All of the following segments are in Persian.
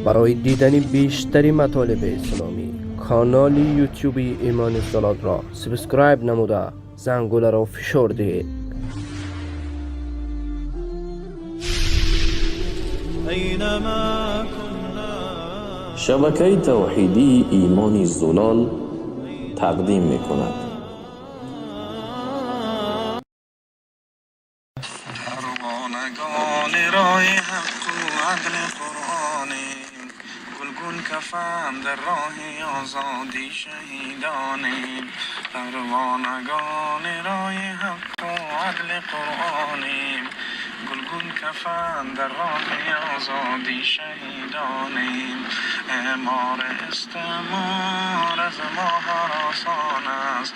برای دیدن بیشتری مطالب اسلامی کانال یوتیوبی ایمان صلات را سابسکرایب نموده زنگوله را فشار دهید. شبکه توحیدی ایمان زلال تقدیم می کند. پروانگان راه حق و عدل قرآنیم، گلگون کفن در راه آزادی شهیدانیم. پروانگان راه حق و عدل قرآنیم، گلگون کفن در راه آزادی شهیدانیم. اعمار استعمار از ما هراسان است،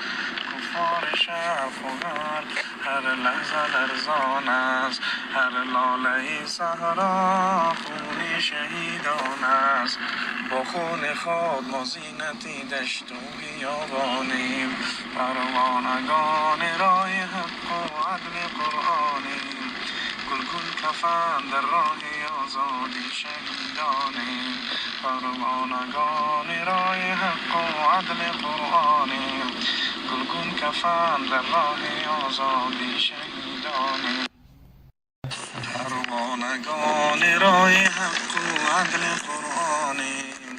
کفار شرق و غرب هر لحظه لرزان است. هر لاله صحرا خون شهیدان است، با خون خود ما زینتی دشت و بیابانیم. پروانگان راه حق و عدل قرآنیم، گلگون کفن در راه آزادی شهیدانیم. پروانگان راه حق و عدل قرآنیم، گلگون کفن در راه آزادی شهیدانیم. پروانگان راه حق و عدل قرآنیم،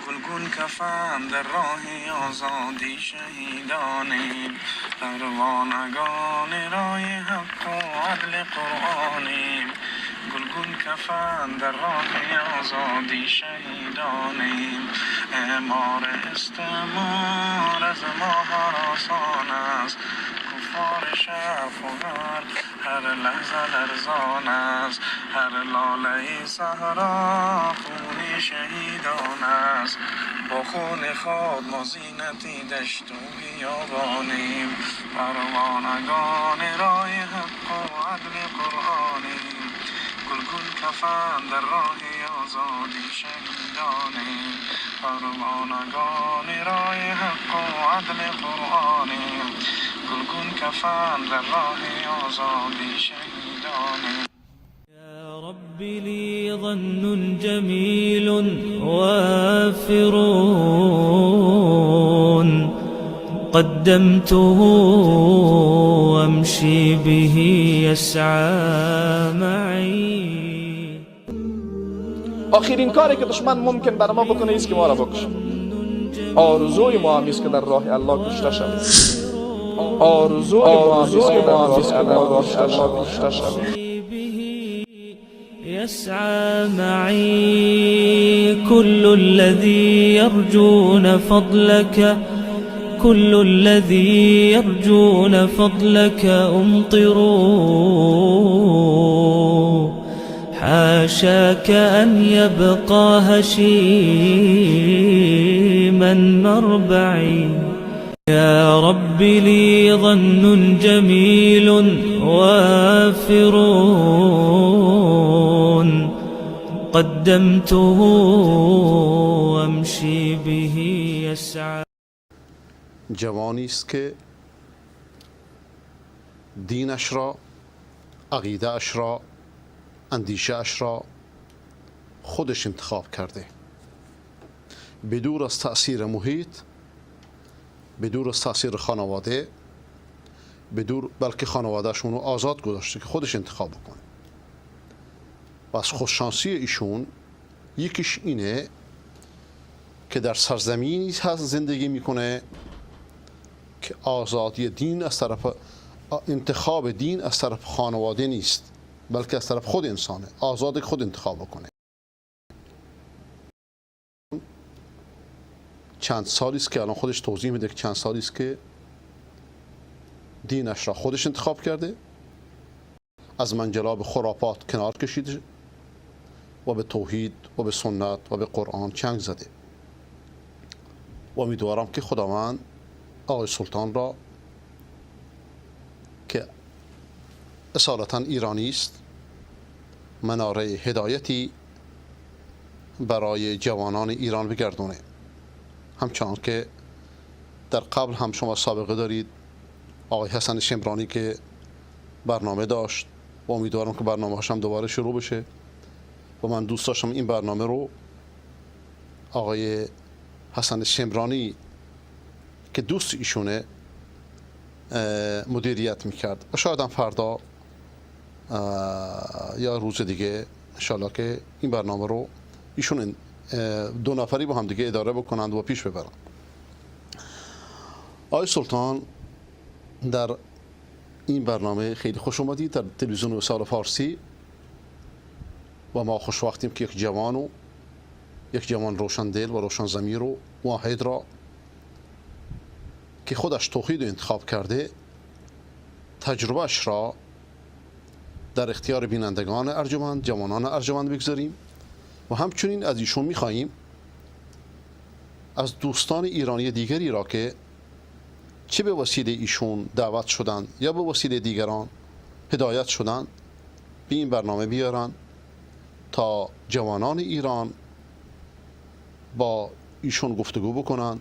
گلگون کفن در راه آزادی شهیدانیم. پروانگان راه حق و عدل قرآنیم، گلگون کفن در راه آزادی شهیدانیم. اعمار استعمار از ما هراسان است، کفار شرق و غرب هر لحظه لرزان است. هر لاله صحرا خون شهیدان است، با خون خود ما زینتی دشت و بیابانیم. پروانگان راه حق و عدل قرآنیم، گلگون کفن در راه آزادی شهیدانیم. پروانگان راه حق و عدل قرآنیم، گلگون کفن در راه آزادی شهیدانیم. يا رب لي ظن جميل وافر قدمته وامشي به يسعى معي. آخرین کاری که دشمن ممکن بر ما بکنه است که ما را بکشه. آرزوی ما هم است که در راه الله کشته شویم. آرزوی ما هم است که در راه الله کشته شویم. يسعى معي كل الذي يرجون فضلك، كل الذي يرجون فضلك أمطروا. حاشاك أن يبقى هشيما مربعي. يا رب لي ظن جميل وافر قدمته وامشي به يسعى. جوانی است که دینش را، عقیده اش را، اندیشه اش را خودش انتخاب کرده، بدور از تأثیر محیط، بدور از تأثیر خانواده، بدور بلکه خانوادهشون رو آزاد گذاشته که خودش انتخاب بکنه. و از خوششانسی ایشون یکیش اینه که در سرزمینی هست زندگی میکنه که آزادی دین از طرف، انتخاب دین از طرف خانواده نیست، بلکه از طرف خود انسانه، آزاد خود انتخاب بکنه. چند سالی است که الان خودش توضیح میده که چند سالی است که دینش را خودش انتخاب کرده، از منجلاب خرافات کنار کشیده و به توحید و به سنت و به قرآن چنگ زده. و امیدوارم که خداوند آقای سلطان را که اصالتا ایرانی است، مناره هدایتی برای جوانان ایران بگردونه. همچنان که در قبل هم شما سابقه دارید آقای حسن شمرانی که برنامه داشت و امیدوارم که برنامه هاشم دوباره شروع بشه و من دوست داشتم این برنامه رو آقای حسن شمرانی که دوست ایشونه مدیریت میکرد و شاید هم فردا یا روز دیگه انشالله که این برنامه رو ایشون 2 نفری با هم دیگه اداره بکنند و پیش ببرند. آقای سلطان در این برنامه خیلی خوش اومدید در تلویزیون وصال فارسی و ما خوشوقتیم که یک جوان روشن دل و روشن ضمیر و واحد را که خودش توحید انتخاب کرده تجربهش را در اختیار بینندگان ارجمند، جوانان ارجمند بگذاریم و همچنین از ایشون می‌خواهیم از دوستان ایرانی دیگری را که چه به وسیله ایشون دعوت شدند یا به وسیله دیگران هدایت شدند به این برنامه بیارن تا جوانان ایران با ایشون گفتگو بکنن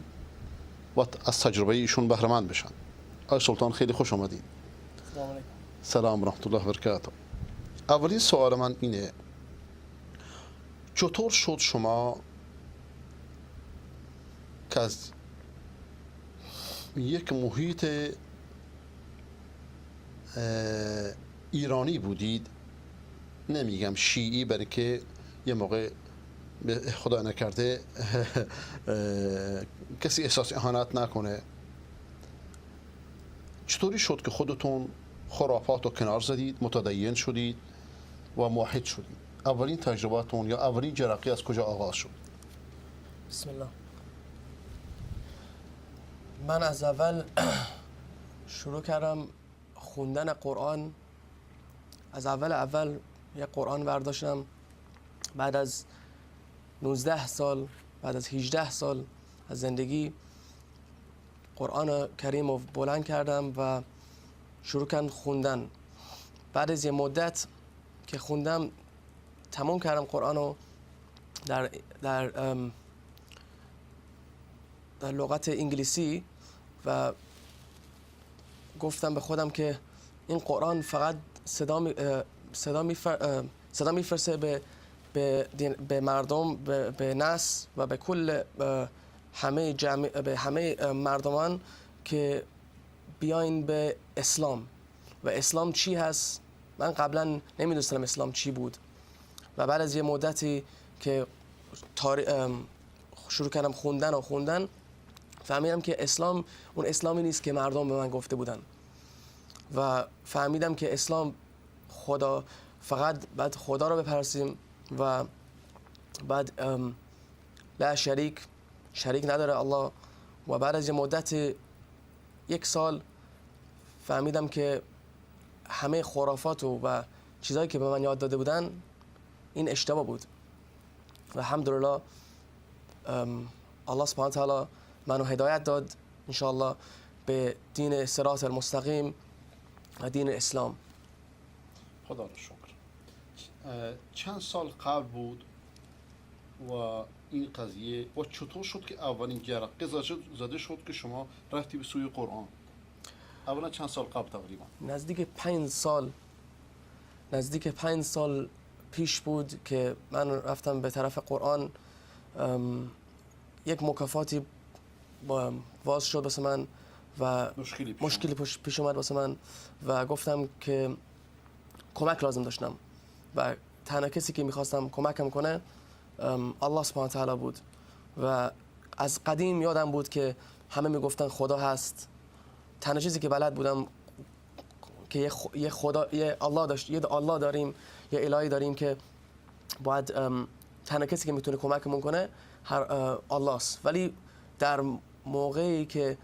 و از تجربه ایشون بهره مند بشن. آقای سلطان خیلی خوش آمدید. سلام و رحمت الله و برکاته. اولین سوال من اینه چطور شد شما که از یک محیط ایرانی بودید، نمیگم شیعی برای که یه موقع خدا نکرده کسی احساس اهانت نکنه، چطوری شد که خودتون خرافات رو کنار زدید، متدین شدید و موحد شدید؟ اولین تجربهتون یا اولین جرقه از کجا آغاز شد؟ بسم الله. من از اول شروع کردم خوندن قرآن. از اول یه قرآن برداشتم. بعد از 19 سال، بعد از 18 سال از زندگی قرآن کریم رو بلند کردم و شروع کردم خوندن. بعد از یه مدت که خوندم تمام کردم قرآن رو در لغت انگلیسی و گفتم به خودم که این قرآن فقط صدا میفرسته به مردم، به ناس و به کل به همه مردمان که بیاین به اسلام. و اسلام چی هست؟ من قبلا نمیدونستم اسلام چی بود و بعد از یه مدتی که شروع کردم خوندن فهمیدم که اسلام اون اسلامی نیست که مردم به من گفته بودن و فهمیدم که اسلام فقط بعد خدا رو بپرسیم و بعد لا شریک نداره الله. و بعد از یه مدت 1 سال فهمیدم که همه خرافات و چیزایی که به من یاد داده بودن این اشتباه بود و الحمدلله الله سبحانه تعالی منو هدایت داد انشاءالله به دین صراط المستقیم و دین اسلام. خدا رو شکر. چند سال قبل بود و این قضیه و چطور شد که اولین جرقه زده شد که شما رفتی به سوی قرآن؟ اولا چند سال قبل تقریبا؟ نزدیک 5 سال پیش بود که من رفتم به طرف قرآن. یک مکافاتی باز شد واسه من و مشکلی پیش اومد واسه من و گفتم که کمک لازم داشتم و تنها کسی که میخواستم کمکم کنه الله سبحانه تعالی بود و از قدیم یادم بود که همه میگفتن خدا هست. تنها چیزی که بلد بودم که یه خدا، یه الله داریم، یه الهی داریم که باید تنها کسی که میتونه کمکمون کنه الله است. ولی در موقعی که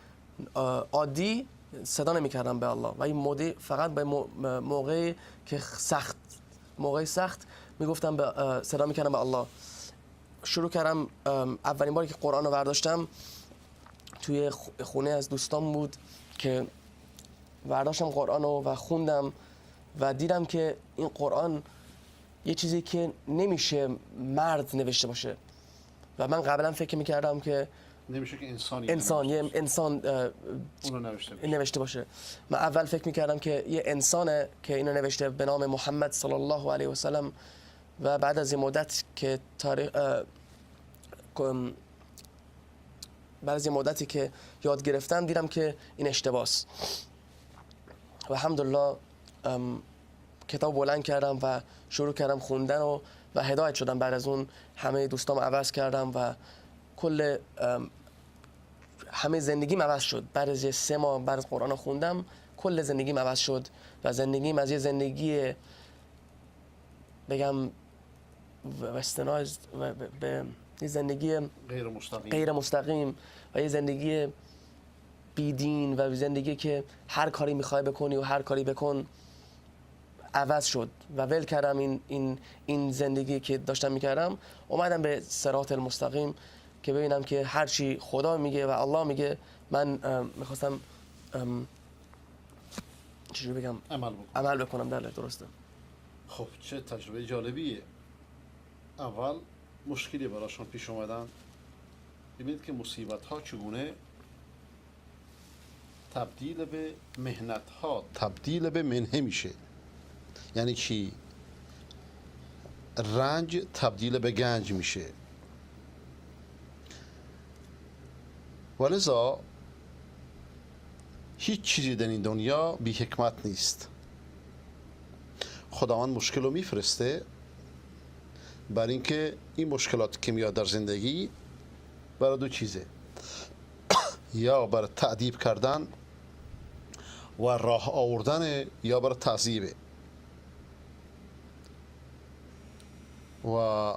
عادی صدا نمی‌کردم به الله و این فقط به موقعی که سخت میگفتم صدا می‌کردم به الله. شروع کردم اولین باری که قرآن رو برداشتم توی خونه از دوستان بود که برداشتم قرآن رو و خوندم و دیدم که این قرآن یه چیزی که نمیشه مرد نوشته باشه و من قبلا فکر میکردم که نمیشه که انسان نوشته باشه. من اول فکر میکردم که یه انسانه که اینو نوشته به نام محمد صلی الله علیه و سلم و بعد از این مدت که بعد از یه مدتی که یاد گرفتم دیدم که این اشتباهه و الحمدلله کتاب بلند کردم و شروع کردم خوندن و هدایت شدم. بعد از اون همه دوستام عوض کردم و کل همه زندگیم عوض شد. بعد از 3 ماه بعد از قرآن خوندم کل زندگیم عوض شد و زندگیم از یه زندگی بگم وسترنایزد و به یه زندگی غیر مستقیم و یه زندگی بیدین و زندگی که هر کاری میخوای بکنی و هر کاری بکن عوض شد و ول کردم این زندگی که داشتم میکردم. اومدم به صراط المستقیم که ببینم که هر چی خدا میگه و الله میگه من میخواستم چجوری بگم عمل بکنم. درسته. خب چه تجربه جالبیه. اول مشکلی براشون پیش اومدن. ببینید که مصیبت ها چگونه تبدیل به مهنت ها، تبدیل به منحه میشه. یعنی چی؟ رنج تبدیل به گنج میشه. ولذا هیچ چیزی در این دنیا بی حکمت نیست. خداوند مشکل رو میفرسته برای اینکه این مشکلات که میاد در زندگی برای 2 چیزه، یا برای تعذیب کردن و راه آوردن یا برای تعذیبه. و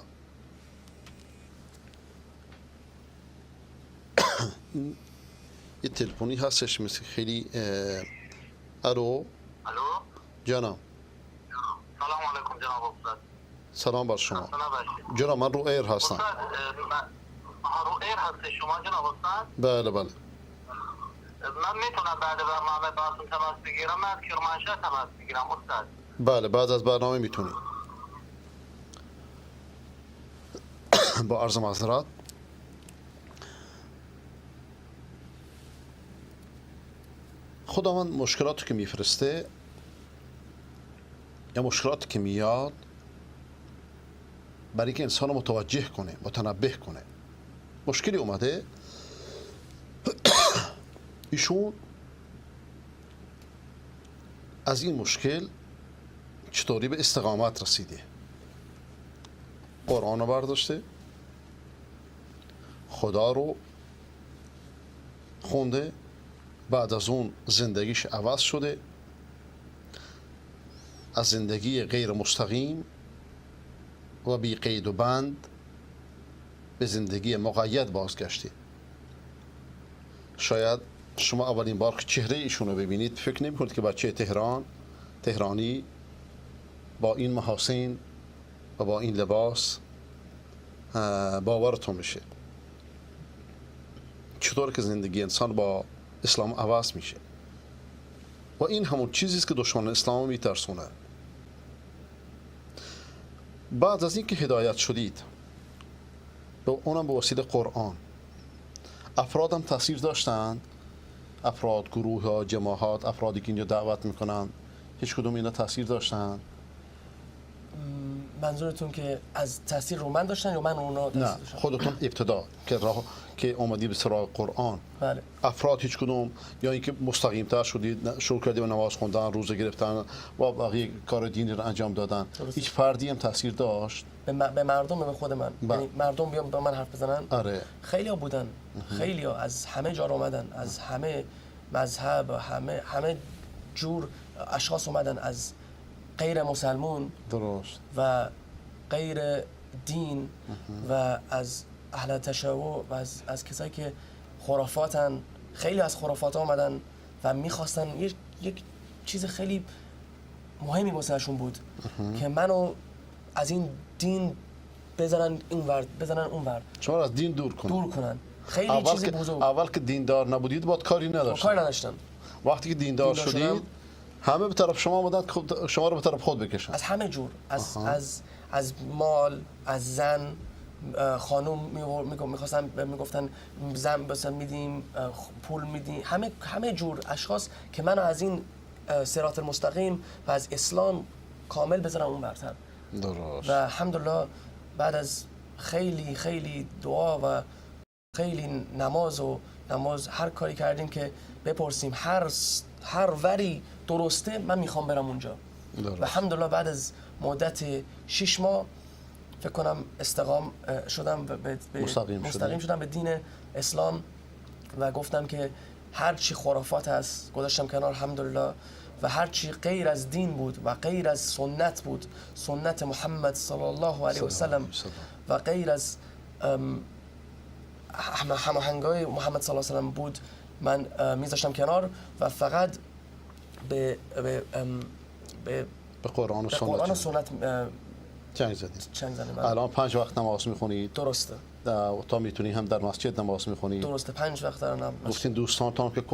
یه تلفنی هستش مثل خیلی الو جانم. سلام علیکم جناب استاد. سلام بر شما جناب. من رو ایر هستم. رو ایر هستی شما جناب استاد؟ بله بله. من میتونم بعد برنامه باهاتون تماس بگیرم؟ من از کرمانشاه تماس بگیرم استاد؟ بله بعد از برنامه میتونی. با عرض معذرت. خداوند مشکلاتی که میفرسته یا مشکلاتی که میاد برای که انسان رو متوجه کنه، متنبه کنه. مشکلی اومده ایشون از این مشکل چطوری به استقامت رسیده. قرآن رو برداشته، خدا رو خونده، بعد از اون زندگیش عوض شده، از زندگی غیر مستقیم و بی قید و بند به زندگی مقید بازگشته. شاید شما اولین بار که چهره ایشون رو ببینید فکر نمی کنید که بچه تهرانی با این محاسن و با این لباس باورتون میشه. چطور که زندگی انسان با اسلام عوض میشه و این همون چیزی است که دشمن اسلام میترسونه. بعد از اینکه هدایت شدید به اونم به وسیله قرآن، افراد هم تاثیر داشتند، افراد، گروه ها، جماعات، افرادی که اینجا دعوت میکنن، هیچ کدوم اینا تاثیر داشتند؟ منظورتون که از تاثیر رو من داشتن یا من اونا تاثیر نه، خودتون ابتدا که اومدی به سراغ قرآن. بله. افراد هیچ کدوم، یا اینکه مستقیم تر شدید شروع کردید به نماز خوندن، روزه گرفتن و بقیه کار دینی رو انجام دادن، هیچ فردی هم تاثیر داشت؟ به مردم، به خود من. یعنی مردم بیان با من حرف بزنن. آره. خیلی ها بودن، خیلی ها از همه جا اومدن، از همه مذهب، همه جور اشخاص اومدن، از غیر مسلمون درست و غیر دین و از اهل تشیع و از کسایی که خرافاتن. خیلی از خرافات ها اومدن و میخواستن یک چیز خیلی مهمی واسهشون بود که منو از این دین بزنن اون ور. شما از دین دور کنن. خیلی چیز بزرگ. اول که دیندار نبودید باید کاری نداشتن. وقتی که دیندار شدید همه به طرف شما اومدن شما رو به طرف خود بکشن. از همه جور، از مال، از زن، خانم میگفتن زن بس میدیم، پول میدیم، همه جور اشخاص که منو از این صراط المستقیم و از اسلام کامل بزنن اون برتر. درست. و الحمدلله بعد از خیلی خیلی دعا و خیلی نماز هر کاری کردیم که بپرسیم هر وری درسته من میخوام برم اونجا. و الحمدلله بعد از مدت 6 ماه فکر کنم استقام شدم و مستقیم شدم به دین اسلام و گفتم که هر چی خرافات هست گذاشتم کنار الحمدلله و هر چی غیر از دین بود و غیر از سنت بود، سنت محمد صلی الله علیه و سلم و غیر از هماهنگای محمد صلی الله علیه و سلم بود من میذاشتم کنار و فقط به قرآن و سنت چنگ زدیم. الان 5 وقت نماز میخونید؟ درسته. تا میتونی هم در مسجد نماز میخونید؟ درسته 5 وقت دارم. گفتین دوستانتان که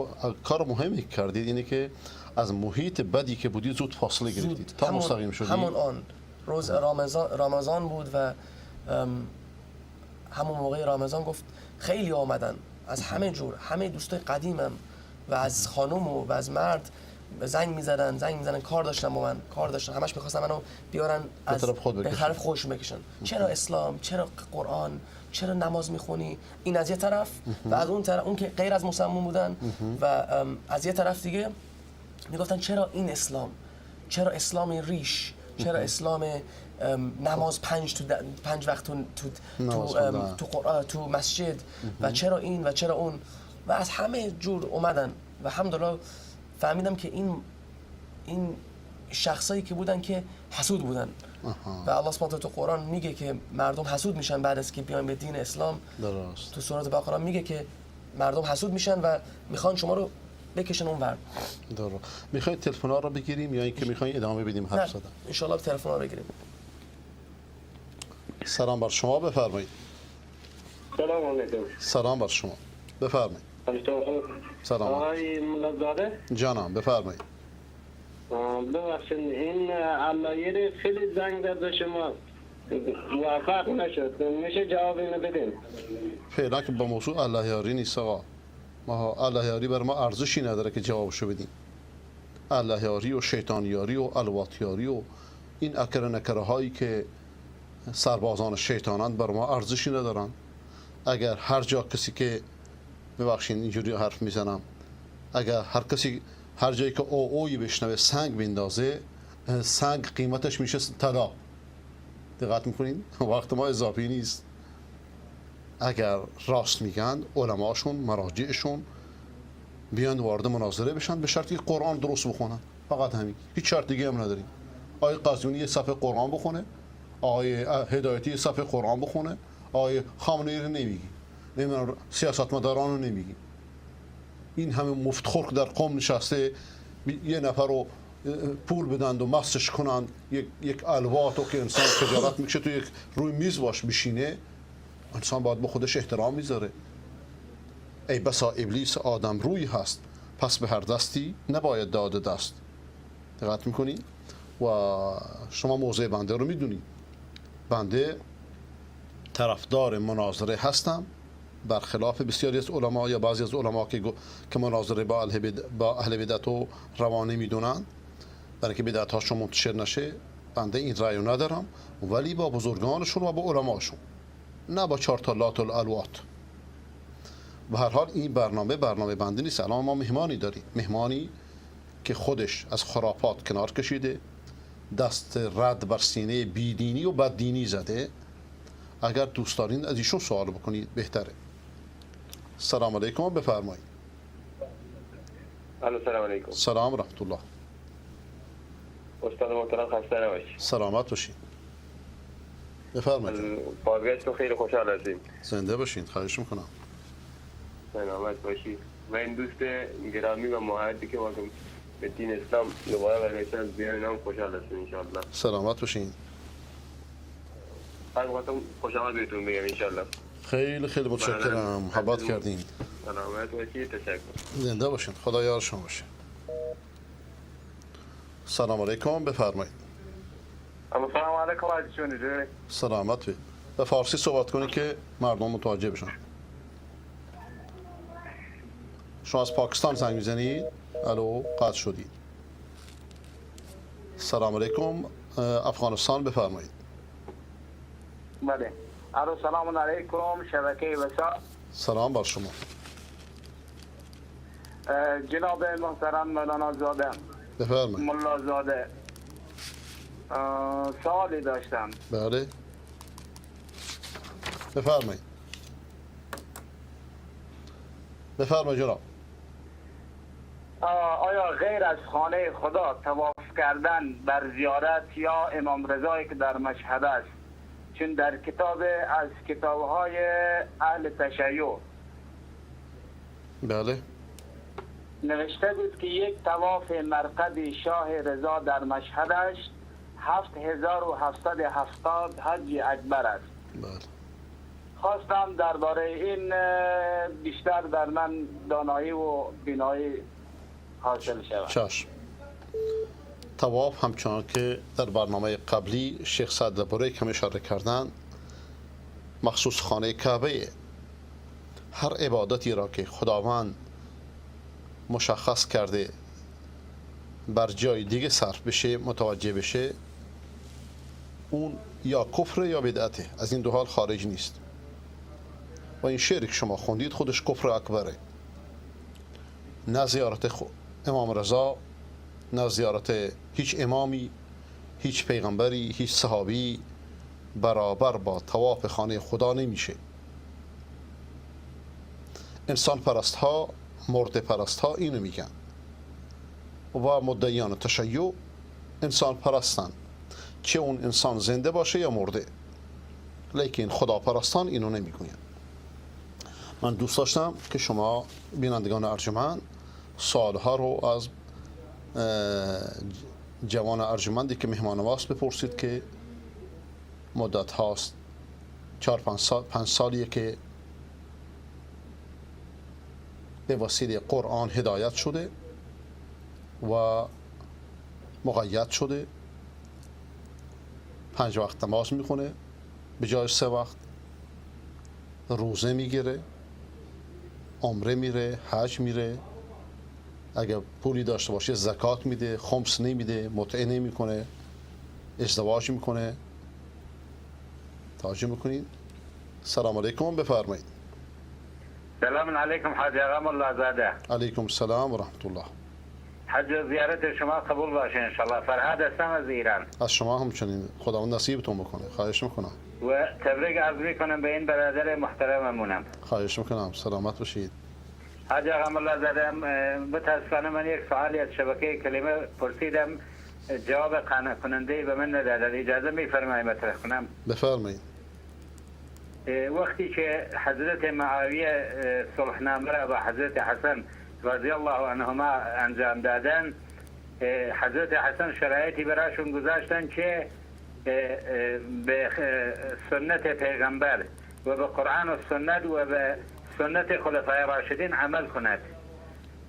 کار مهمی کردید اینه که از محیط بدی که بودید زود فاصله گرفتید تا مستقیم شدید. همون آن روز رمضان بود و همون موقع رمضان گفت خیلی آمدن از همه جور، همه دوستای قدیمم و از خانم و از مرد زنگ میزدن کار داشتن با من، همش میخواستن منو بیارن از به طرف خودشون بکشن. چرا اسلام، چرا قرآن، چرا نماز میخونی؟ این از یه طرف و از اون طرف اون که غیر از مسلمان بودن و از یه طرف دیگه میگفتن چرا این اسلام، چرا اسلام ریش، چرا اسلام نماز 5 وقت تو مسجد و چرا این و چرا اون و از همه جور اومدن و الحمدلله فهمیدم که این شخصایی که بودن که حسود بودن و الله سبحانه تو قرآن میگه که مردم حسود میشن بعد از که بیان به دین اسلام. درست. تو سورة بقره میگه که مردم حسود میشن و میخوان شما رو بکشن اونور. درست. میخواید تلفن‌ها رو بگیریم یا اینکه میخواید ادامه بدیم حرف زدن؟ ان شاء الله تلفن‌ها رو بگیریم. سلام بر شما، بفرمایید. سلام علیکم. سلام بر شما، بفرمایید. سلام. آقای ملازاده جانم بفرمایید. ببخشید این علایه خیلی زنگ زد به شما موفق نشد، میشه جواب اینو بدین؟ فعلا که با موضوع الله یاری نیست آقا، ما الله یاری بر ما ارزشی نداره که جوابشو بدیم. الله یاری و شیطان یاری و الوات یاری و این اکر نکره هایی که سربازان شیطانند بر ما ارزشی ندارن. اگر هر جا کسی که ببخشید اینجوری حرف میزنم، اگر هر جایی که اوی بشنوه سنگ بندازه، سنگ قیمتش میشه طلا. دقت میکنین؟ وقت ما اضافی نیست. اگر راست میگن علماشون، مراجعشون بیان وارد مناظره بشن به شرطی که قرآن درست بخونن، فقط همین، هیچ شرط دیگه هم نداریم. آقای قزوینی یه صفحه قرآن بخونه، آقای هدایتی یه صفحه قرآن بخونه، آقای خامنه‌ای رو نمیگی، نمیدونم سیاستمداران رو نمیگی. این همه مفتخور در قوم نشسته یه نفر رو پول بدند و مستش کنند، یک الواتو که انسان خجالت میکشه تو یک روی میز باش بشینه، انسان باید به خودش احترام میذاره. ای بسا ابلیس آدم روی هست، پس به هر دستی نباید داده دست. دقت میکنی؟ و شما موضع بنده رو میدونی. بنده طرفدار مناظره هستم، برخلاف بسیاری از علما یا بعضی از علما که مناظره با اهل بدعت و روانه میدونن برای که بدعت هاشون منتشر نشه. بنده این رأی رو ندارم، ولی با بزرگانشون و با علماشون، نه با چارتالات و الوات. به هر حال این برنامه بنده نیست. الان ما مهمانی داریم، مهمانی که خودش از خرافات کنار کشیده، دست رد بر سینه بیدینی و بددینی زده. اگر دوست دارین از ایشون سوال بکنید بهتره. سلام علیکم، بفرمایید. سلام علیکم. سلام رحمت الله. استاد محترم خسته نباشید. سلامت باشید. بفرمایید. بازگشتتون خیلی خوشحال هستیم. زنده باشین، خواهش میکنم. سلامت باشید. و این دوست گرامی و محبتی که واقعا به دین اسلام دوباره برگشتن از بیان نام خوشحال هستیم ان شاء الله. سلامت باشین. من خوشحال بهتون بگم ان شاء الله. خیلی خیلی متشکرم، محبت کردین. سلامت باشید، تشکر. زنده باشین، خدا یار شما باشه. سلام علیکم، بفرمایید. سلام علیکم عزیزان. سلامت بید. به فارسی صحبت کنید که مردم متوجه بشن. شما از پاکستان زنگ میزنید؟ الو، قطع شدید. سلام علیکم، افغانستان، بفرمایید. بله. الو سلام علیکم شبکه وسا. سلام بر شما. جناب محترم مولانا زاده بفرمایید. ملا زاده سوالی داشتم. بله بفرمایید. بفرمایید جناب. آیا غیر از خانه خدا طواف کردن بر زیارت یا امام رضایی که در مشهد است، چون در از کتاب‌های اهل تشیع بله نوشته بود که یک طواف مرقد شاه رضا در مشهدش 7770 حج اکبر است. بله خواستم درباره این بیشتر در من دانایی و بینایی حاصل شود. چشم. طواف همچنان که در برنامه قبلی شیخ سعد لبوری کم اشاره کردن مخصوص خانه کعبه. هر عبادتی را که خداوند مشخص کرده بر جای دیگه صرف بشه، متوجه بشه، اون یا کفر یا بدعته، از این دو حال خارج نیست. و این شعری که شما خوندید خودش کفر اکبره. نه زیارت امام رضا، نه زیارت هیچ امامی، هیچ پیغمبری، هیچ صحابی برابر با طواف خانه خدا نمیشه. انسان پرست ها، مرده پرست ها اینو میگن و مدعیان تشیع انسان پرستن، چه اون انسان زنده باشه یا مرده، لیکن خدا پرستان اینو نمیگوین. من دوست داشتم که شما بینندگان ارجمند سوالها رو از جوان ارجمندی که مهمان نواز بپرسید که مدت هاست 4-5 سالیه که به وسیله قرآن هدایت شده و مقید شده، 5 وقت نماز میخونه به جای 3 وقت، روزه میگیره، عمره میره، حج میره، اگر پولی داشته باشه زکات میده، خمس نمیده، متعه نمیکنه، ازدواج میکنه. توجه میکنید؟ سلام علیکم، بفرمایید. سلام علیکم حاج آقا ملا زاده. علیکم السلام و رحمت الله. حج و زیارت شما قبول باشه انشالله. فرهاد هستم از ایران. از شما همچنین، خداوند نصیبتون بکنه. خواهش میکنم. و تبریک عرض میکنم به این برادر محترممونم. خواهش میکنم. سلامت باشید. حاج آقا ملا زاده، متاسفانه من یک سوالی از شبکه کلمه پرسیدم، جواب قانع کننده به من ندادن. اجازه میفرمایید مطرح کنم؟ بفرمایید. وقتی که حضرت معاویه صلحنامه را با حضرت حسن رضی الله عنهما انجام دادن، حضرت حسن شرایطی براشون گذاشتن که به سنت پیغمبر و به قرآن و سنت و به سنت خلفای راشدین عمل کند.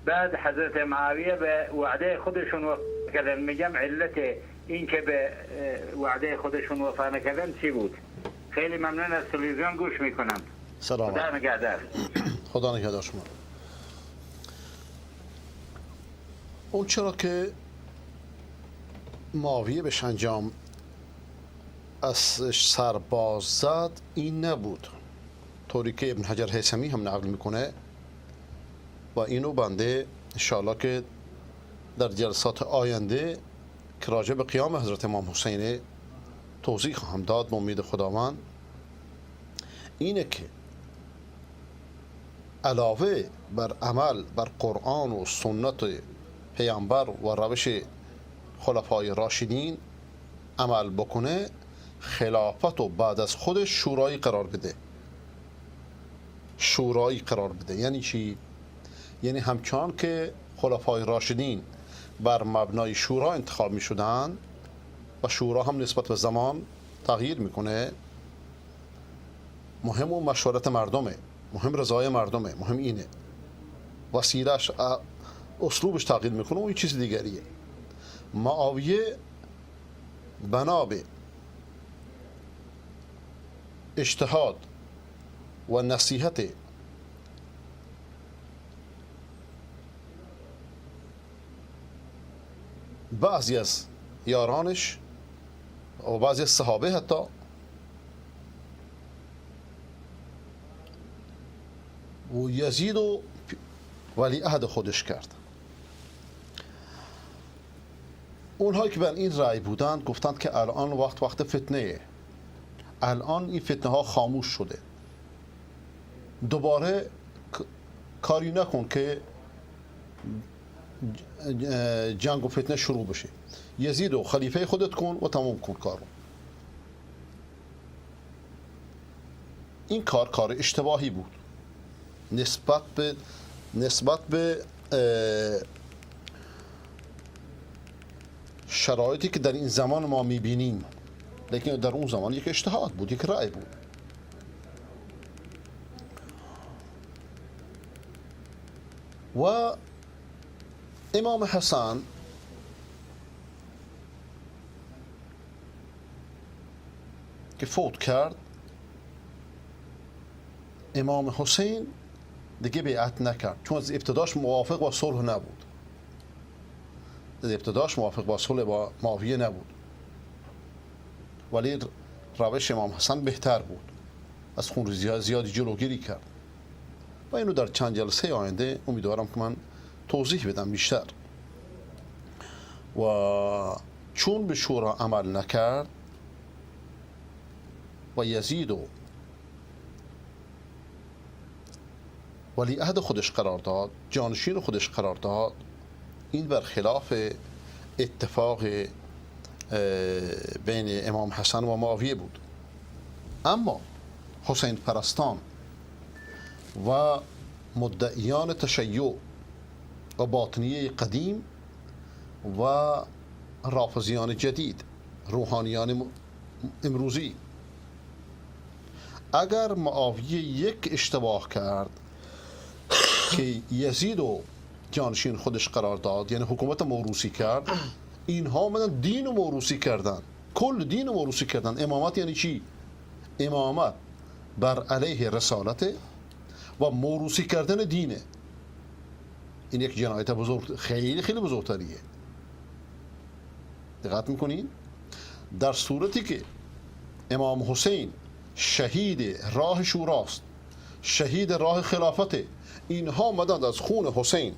بعد حضرت معاویه به وعده خودشون وفا کردن. میگم علت این که به وعده خودشون وفا نکردن چی بود؟ خیلی ممنون، از تلویزیون گوش میکنم. سلام. خدا نگهدار. خدا نگهدار شما. اون چرا که معاویه بهش انجام ازش سرباز زد این نبود، طوری که ابن حجر هیثمی هم نقل میکنه و اینو بنده انشاءالله که در جلسات آینده که راجع به قیام حضرت امام حسین توضیح خواهم داد به امید خداوند. اینه که علاوه بر عمل بر قرآن و سنت پیامبر و روش خلفای راشدین عمل بکنه، خلافت و بعد از خودش شورایی قرار بده. شورایی قرار بده یعنی چی؟ یعنی همچنان که خلفای راشدین بر مبنای شورا انتخاب می شدن و شورا هم نسبت به زمان تغییر میکنه، مهم و مشورت مردمه، مهم رضای مردمه، مهم اینه. وسیلهش اسلوبش تغییر میکنه و این چیز دیگریه. معاویه بنا به اجتهاد و نصیحت بعضی از یارانش و بعضی از صحابه حتی و یزید و ولی عهد خودش کرد. اونهایی که بر این رأی بودند گفتند که الان وقت فتنه، الان این فتنه ها خاموش شده، دوباره کاری نکن که جنگ و فتنه شروع بشه، یزید و خلیفه خودت کن و تمام کن کارو. این کار اشتباهی بود نسبت به شرایطی که در این زمان ما میبینیم، لیکن در اون زمان یک اجتهاد بود، یک رأی بود. و امام حسن که فوت کرد، امام حسین دیگه بیعت نکرد، چون از ابتداش موافق با صلح نبود. از ابتداش موافق با صلح با معاویه نبود، ولی روش امام حسن بهتر بود، از خونریزی زیادی جلوگیری کرد و اینو در چند جلسه آینده امیدوارم که من توضیح بدم بیشتر. و چون به شورا عمل نکرد و یزید و ولی عهد خودش قرار داد، جانشین خودش قرار داد، این برخلاف اتفاق بین امام حسن و معاویه بود. اما حسین پرستان و مدعیان تشیع و باطنیه قدیم و رافضیان جدید، روحانیان امروزی، اگر معاویه یک اشتباه کرد که یزید و جانشین خودش قرار داد، یعنی حکومت موروثی کرد، اینها آمدن دین رو موروثی کردن، کل دین رو موروثی کردن. امامت یعنی چی؟ امامت بر علیه رسالت و موروثی کردن دینه. این یک جنایت بزرگ، خیلی خیلی بزرگتریه. دقت میکنین؟ در صورتی که امام حسین شهید راه شوراست، شهید راه خلافته، اینها آمدند از خون حسین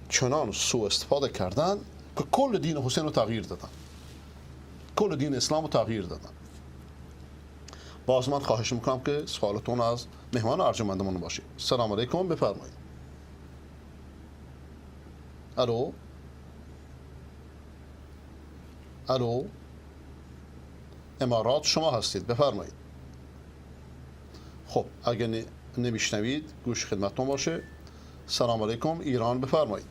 چنان سوء استفاده کردن که کل دین حسین رو تغییر دادن، کل دین اسلام رو تغییر دادن. باز من خواهش میکنم که سوالتون از مهمان ارجمندمون باشه. سلام علیکم، بفرمایید. الو الو، امارات شما هستید، بفرمایید. خب اگه نمیشنوید گوش خدمتتون باشه. سلام علیکم، ایران، بفرمایید.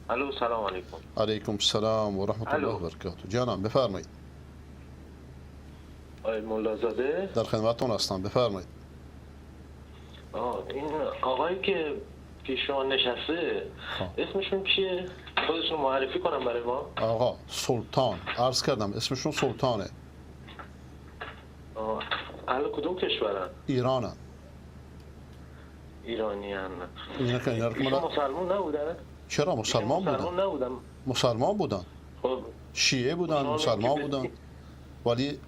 الو سلام علیکم. علیکم السلام و رحمت الله و برکاته. جانم بفرمایید. آقای مولازاده در خدمتتون هستم، بفرمایید. این آقایی که پیش شما نشسته اسمشون چیه؟ خودشون معرفی کنم برای ما. آقا سلطان، عرض کردم اسمشون سلطانه. اهل کدوم کشورن؟ ایرانن. ایرانیان. اینا که مسلمان نبودن؟ چرا مسلمان بودن؟ مسلمان نبودن. مسلمان بودن. خب شیعه بودن، مسلمان بودن. ولی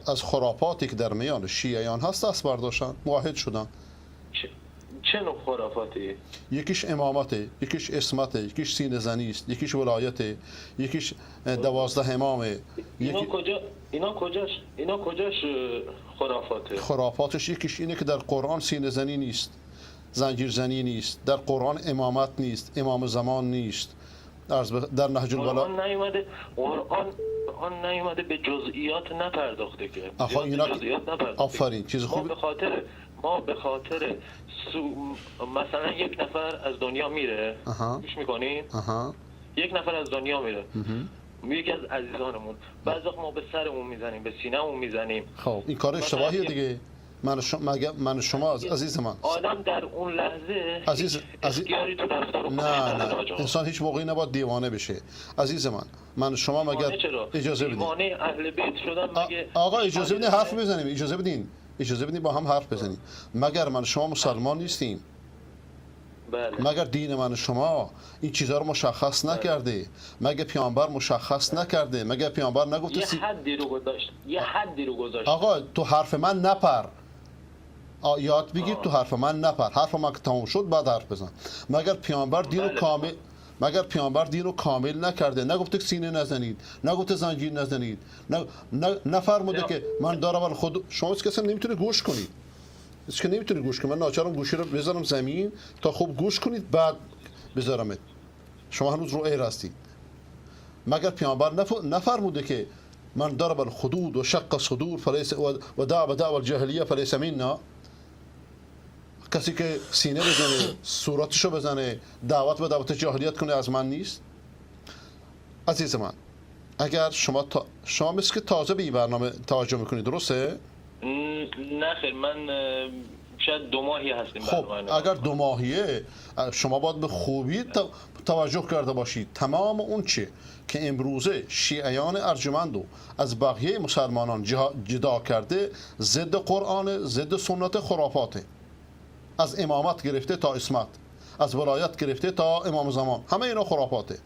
از خرافاتی که در میان شیعیان هست دست برداشتن، موحد شدن. چه نوع خرافاتی؟ یکیش امامته، یکیش اسمته، یکیش سینه زنی است، یکیش ولایته، یکیش 12 امامه. اینا کجاش خرافاته؟ خرافاتش یکیش اینه که در قرآن سینه زنی نیست، زنجیر زنی نیست، در قرآن امامت نیست، امام زمان نیست. در نهج البلاغه قرآن نیومده به جزئیات نپرداخته که. آخه اینا آفرین چیز خوبی. ما به خاطر مثلا یک نفر از دنیا میره، گوش میکنین؟ یک نفر از دنیا میره، یکی از عزیزانمون، بعضی وقت ما به سرمون میزنیم، به سینه‌مون میزنیم. خب این کار اشتباهیه دیگه. من شما عزیز من، آدم در اون لحظه اختیاری تو رفتار نه انسان هیچ موقعی نباید دیوانه بشه. عزیز من شما مگر اجازه بدین دیوانه اهل بیت شدن مگه؟ آقا اجازه بدین حرف بزنیم، اجازه بدین با هم حرف بزنیم. مگر من شما مسلمان نیستیم؟ بله. مگر دین من شما این چیزها رو مشخص نکرده؟ مگر پیامبر مشخص نکرده؟ مگر پیامبر نگفته یه حدی رو گذاشت. آقا تو حرف من نپر. یاد بگیر تو حرف من نپر، حرف من که تموم شد بعد حرف بزن. مگر پیامبر دین رو کامل نکرده؟ نگفته سینه نزنید، نگفته زنجیر نزنید، نفرموده که من دارم ولی خود شما کسی نمیتونه گوش کنید. که نمیتونه گوش کنید. من ناچارم گوشی رو بذارم زمین تا خوب گوش کنید بعد بذارمت. شما هنوز رو ایر هستید. مگر پیامبر نفرموده که من ضرب الخدود و شق الصدور فليس و دعوى الجاهلیه فليس منا؟ کسی که سینه بزنه، صورتشو بزنه، دعوت به دعوت جاهلیت کنه از من نیست؟ عزیز من، اگر شما مثل که تازه به این برنامه توجه میکنید، درسته؟ نه خیر، من شاید 2 ماهی هستیم. خب اگر 2 ماهیه شما باید به خوبی توجه کرده باشید. تمام اون چه که امروزه شیعیان ارجمندو از بقیه مسلمانان جدا کرده ضد قرآن، ضد سنت، خرافاته. از امامت گرفته تا اسمت، از ولایت گرفته تا امام زمان، همه اینا خرافاته.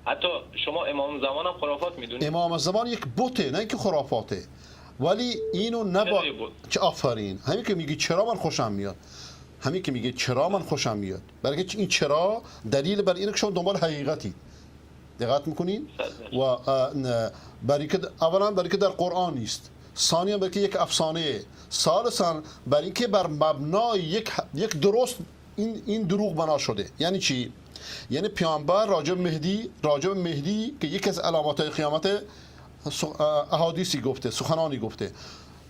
حتی شما امام زمان هم خرافات میدونید؟ امام زمان یک بته، نه اینکه خرافاته. ولی اینو چه آفرین. همین که میگی چرا من خوشم میاد، برای که این چرا دلیل بر اینه که شما دنبال حقیقتی دقت میکنین و برای که اولا برای که در قرآن نیست، ثانیا برای که یک افسانه، ثالثا برای که بر مبنای یک درست این دروغ بنا شده. یعنی چی؟ یعنی پیامبر راجع به مهدی که یکی از علامات قیامت احادیثی گفته، سخنانی گفته.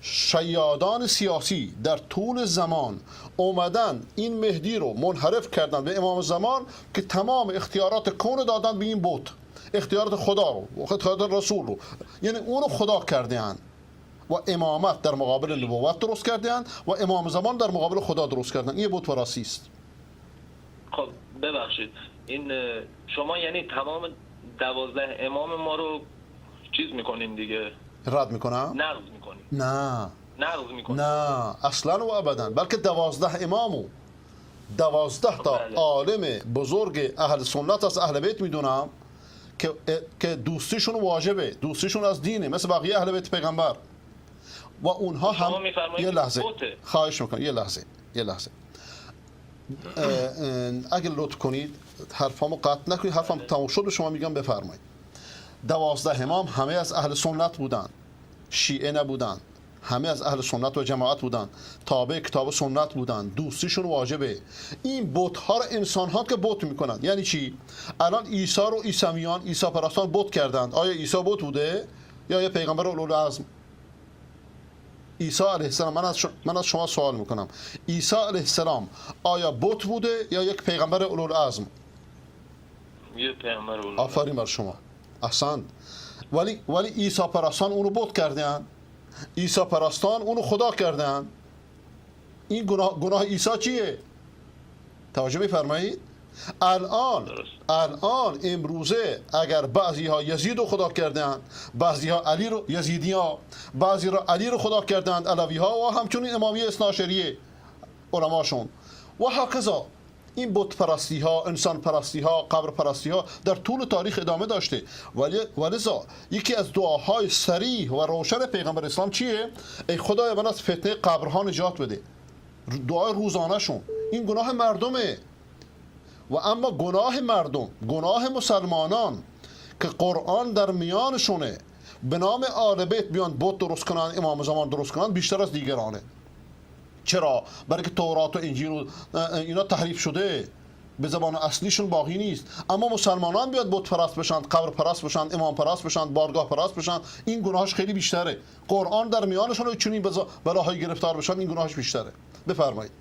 شیادان سیاسی در طول زمان اومدن این مهدی رو منحرف کردن به امام زمان که تمام اختیارات کون دادن به این بت، اختیارات خدا رو، اختیارات رسول رو، یعنی اون رو خدا کردن و امامت در مقابل نبوت درست کردن و امام زمان در مقابل خدا درست کردن. این بت پرستی است. خب ببخشید، این شما یعنی تمام 12 امام ما رو چیز میکنین دیگه؟ رد میکنم؟ نقض میکنین؟ نه نقض میکنین؟ نه اصلا و ابدا، بلکه 12 امامو 12 تا عالم بزرگ اهل سنت از اهل بیت میدونم که دوستیشون واجبه، دوستیشون از دینه، مثل بقیه اهل بیت پیغمبر. و اونها هم یه لحظه خواهش میکنم، یه لحظه اگه لطف کنید حرفامو قطع نکنید، حرفم تموم شد شما میگم بفرمایید. 12 امام همه از اهل سنت بودن، شیعه نبودن، همه از اهل سنت و جماعت بودن، تابع کتاب سنت بودن، دوستیشون واجبه. این بت ها رو انسان ها که بت میکنن. یعنی چی؟ الان عیسی رو عیسویان، عیسی پرستان بت کردند. آیا عیسی بت بوده یا یه پیغمبر اولوالعزم؟ عیسی علیه السلام، من از شما سوال میکنم، عیسی علیه السلام آیا بت بوده یا یک پیغمبر اولوالعزم؟ یه پیغمبر اولوالعزم. آفرین بر شما، احسنت. ولی عیسی پرستان اونو بت کردن، عیسی پرستان اونو خدا کردن. این گناه عیسی چیه؟ توجه میفرمایید؟ الان امروزه اگر بعضی ها یزید رو خدا کردن، بعضی ها علی رو، یزیدی ها بعضی رو علی رو خدا کردن، علوی ها و همچنین امامیه اثناعشریه علماشون و هکذا. این بت پرستی ها، انسان پرستی ها، قبر پرستی ها در طول تاریخ ادامه داشته. ولذا یکی از دعاهای صریح و روشن پیغمبر اسلام چیه؟ ای خدای من از فتنه قبرها نجات بده. دعای روزانه شون. این گناه مردمه. و اما گناه مردم، گناه مسلمانان که قرآن در میانشونه به نام آل بیت بیان بت درست کنن، امام زمان درست کنن، بیشتر از دیگرانه. چرا؟ برای که تورات و انجیل اینا تحریف شده، به زبان اصلیشون باقی نیست. اما مسلمانان بیاد بت پرست بشن، قبر پرست بشن، امام پرست بشن، بارگاه پرست بشن، این گناهش خیلی بیشتره. قرآن در میانشون چنین بلاهای گرفتار بشن، این گناهش بیشتره. بفرمایید.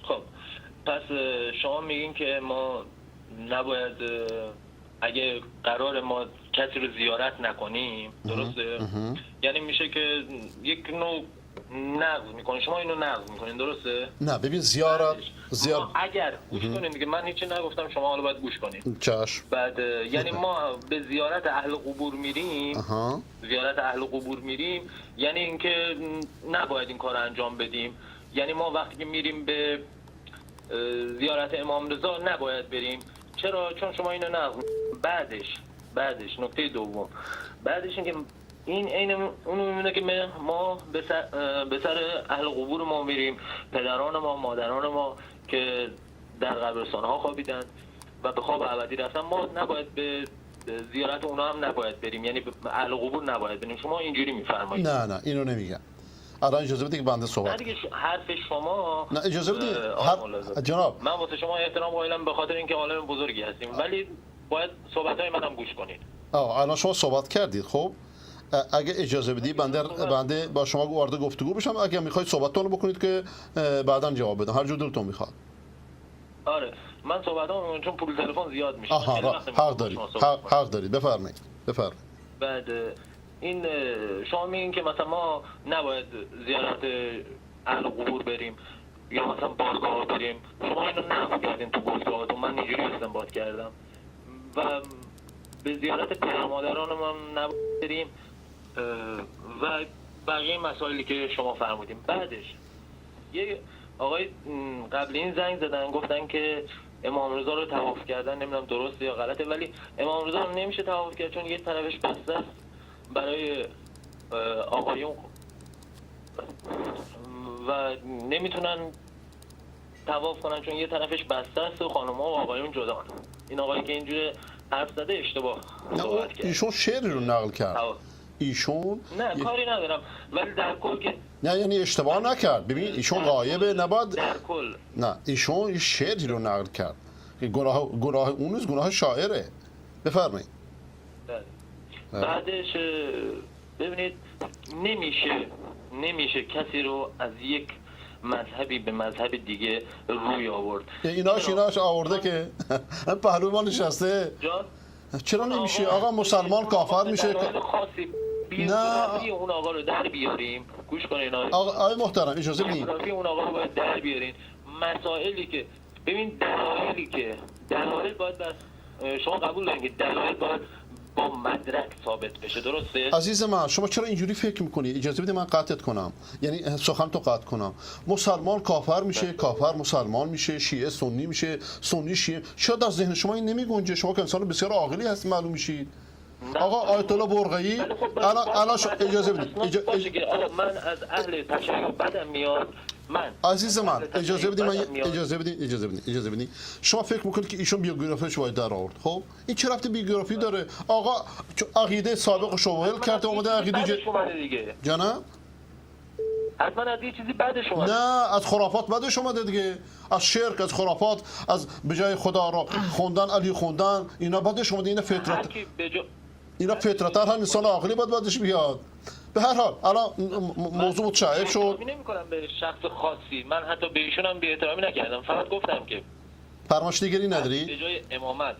خب پس شما میگین که ما نباید، اگه قرار ما کسی رو زیارت نکنیم، درسته؟ یعنی میشه که یک نوع نقض میکنین. شما اینو نقض میکنین، درسته؟ نه ببین زیارت اگر گوش کنین دیگه، من هیچی نگفتم، شما حالا باید گوش کنین. چشم. بعد یعنی ما به زیارت اهل قبور میریم، زیارت اهل قبور میریم، یعنی اینکه نباید این کار انجام بدیم. یعنی ما وقتی که میریم به زیارت امام رضا نباید بریم. چرا؟ چون شما اینو نقض. بعدش نکته دوم، بعدش اینکه این عین اونو میمونه که ما به سر اهل قبور ما میریم، پدران ما، مادران ما که در قبرستان ها خوابیدن و به خواب ابدی رفتن، ما نباید به زیارت اونا هم نباید بریم، یعنی به اهل قبور نباید بریم. شما اینجوری میفرمایید؟ نه اینو نمیگم. الان اجازه بدید که بنده صحبت دیگه حرف شما. نه اجازه بدید جناب، من واسه شما احترام قائلم به خاطر اینکه عالم بزرگی هستیم، ولی باید صحبت‌های منم گوش کنید. الان شما صحبت کردید، خب اگه اجازه بدی بنده با شما وارد گفتگو بشم، اگه میخواید صحبتتون رو بکنید که بعداً جواب بدم، هر جور دلتون میخواد. آره من صحبتام چون پول تلفن زیاد میشه. حق دارید بفرمایید. بعد این شما میگین که مثلا ما نباید زیارت اهل قبور بریم یا مثلا بارگاه بریم، شما اینو نقل کردین تو گفتگوهاتون، من اینجوری استنباط کردم و به زیارت پدر مادران ما نباید بریم و بقیه مسائلی که شما فرمودیم. بعدش یه آقای قبل این زنگ زدن گفتن که امام رضا رو طواف کردن، نمیدونم درسته یا غلطه، ولی امام رضا رو نمیشه طواف کرد چون یه طرفش بسته است برای آقایون و نمیتونن طواف کنن چون یه طرفش بسته است و خانم‌ها و آقایون جدان. این آقایی که اینجوری حرف زده اشتباه صحبت کرد. ایشون شعری رو نقل کرد. ایشون نه کاری ندارم، ولی در کل که نه یعنی اشتباه نکرد. ببین ایشون غایبه، نباید در کل نه ایشون شعری رو نقل کرد که گناه اون نیست، گناه شاعره. بفرمایید. بعدش ببینید نمیشه کسی رو از یک مذهبی به مذهب دیگه روی آورد. ایناش آورده که پهلوان نشسته. چرا نمیشه آقا مسلمان کافر میشه؟ بیوگرافی اون آقا رو در بیاریم، گوش کنین آقای محترم اجازه بدید. بیوگرافی اون آقا رو باید در بیارین. مسائلی که ببین دلایل باید شما قبول دارین که دلایل باید با مدرک ثابت بشه، درسته؟ عزیز من شما چرا اینجوری فکر میکنی؟ اجازه بده من قطعت کنم، یعنی سخن تو قطع کنم. مسلمان کافر میشه، کافر مسلمان میشه، شیعه سنی میشه، سنی شیعه. شاید از ذهن شما این نمیگنجه؟ شما که انسان بسیار عاقلی هست معلوم میشید. آقا آیت الله برقعی الان اجازه بدید من از اهل تشیع بدم میاد. عزیز من اجازه بدید شما فکر میکنید که ایشون بیوگرافیش باید در آورد. خب این چه ربطی بیوگرافی داره؟ آقا عقیده سابق شوهل کرده اومده عقیده دیگه جانم حتما از یه چیزی بعدش اومده. نه از خرافات بعدش اومده دیگه، از شرک، از خرافات، از به جای خدا را خوندن، علی خوندن، اینا بعدش اومده. اینا فطرتا هر انسان عاقلی باید بعدش بیاد. به هر حال الان موضوع متشعب شد. من نمی‌کنم به شخص خاصی، من حتی به ایشون هم بی‌احترامی نکردم، فقط گفتم که فرمایش دیگری نداری؟ به جای امامت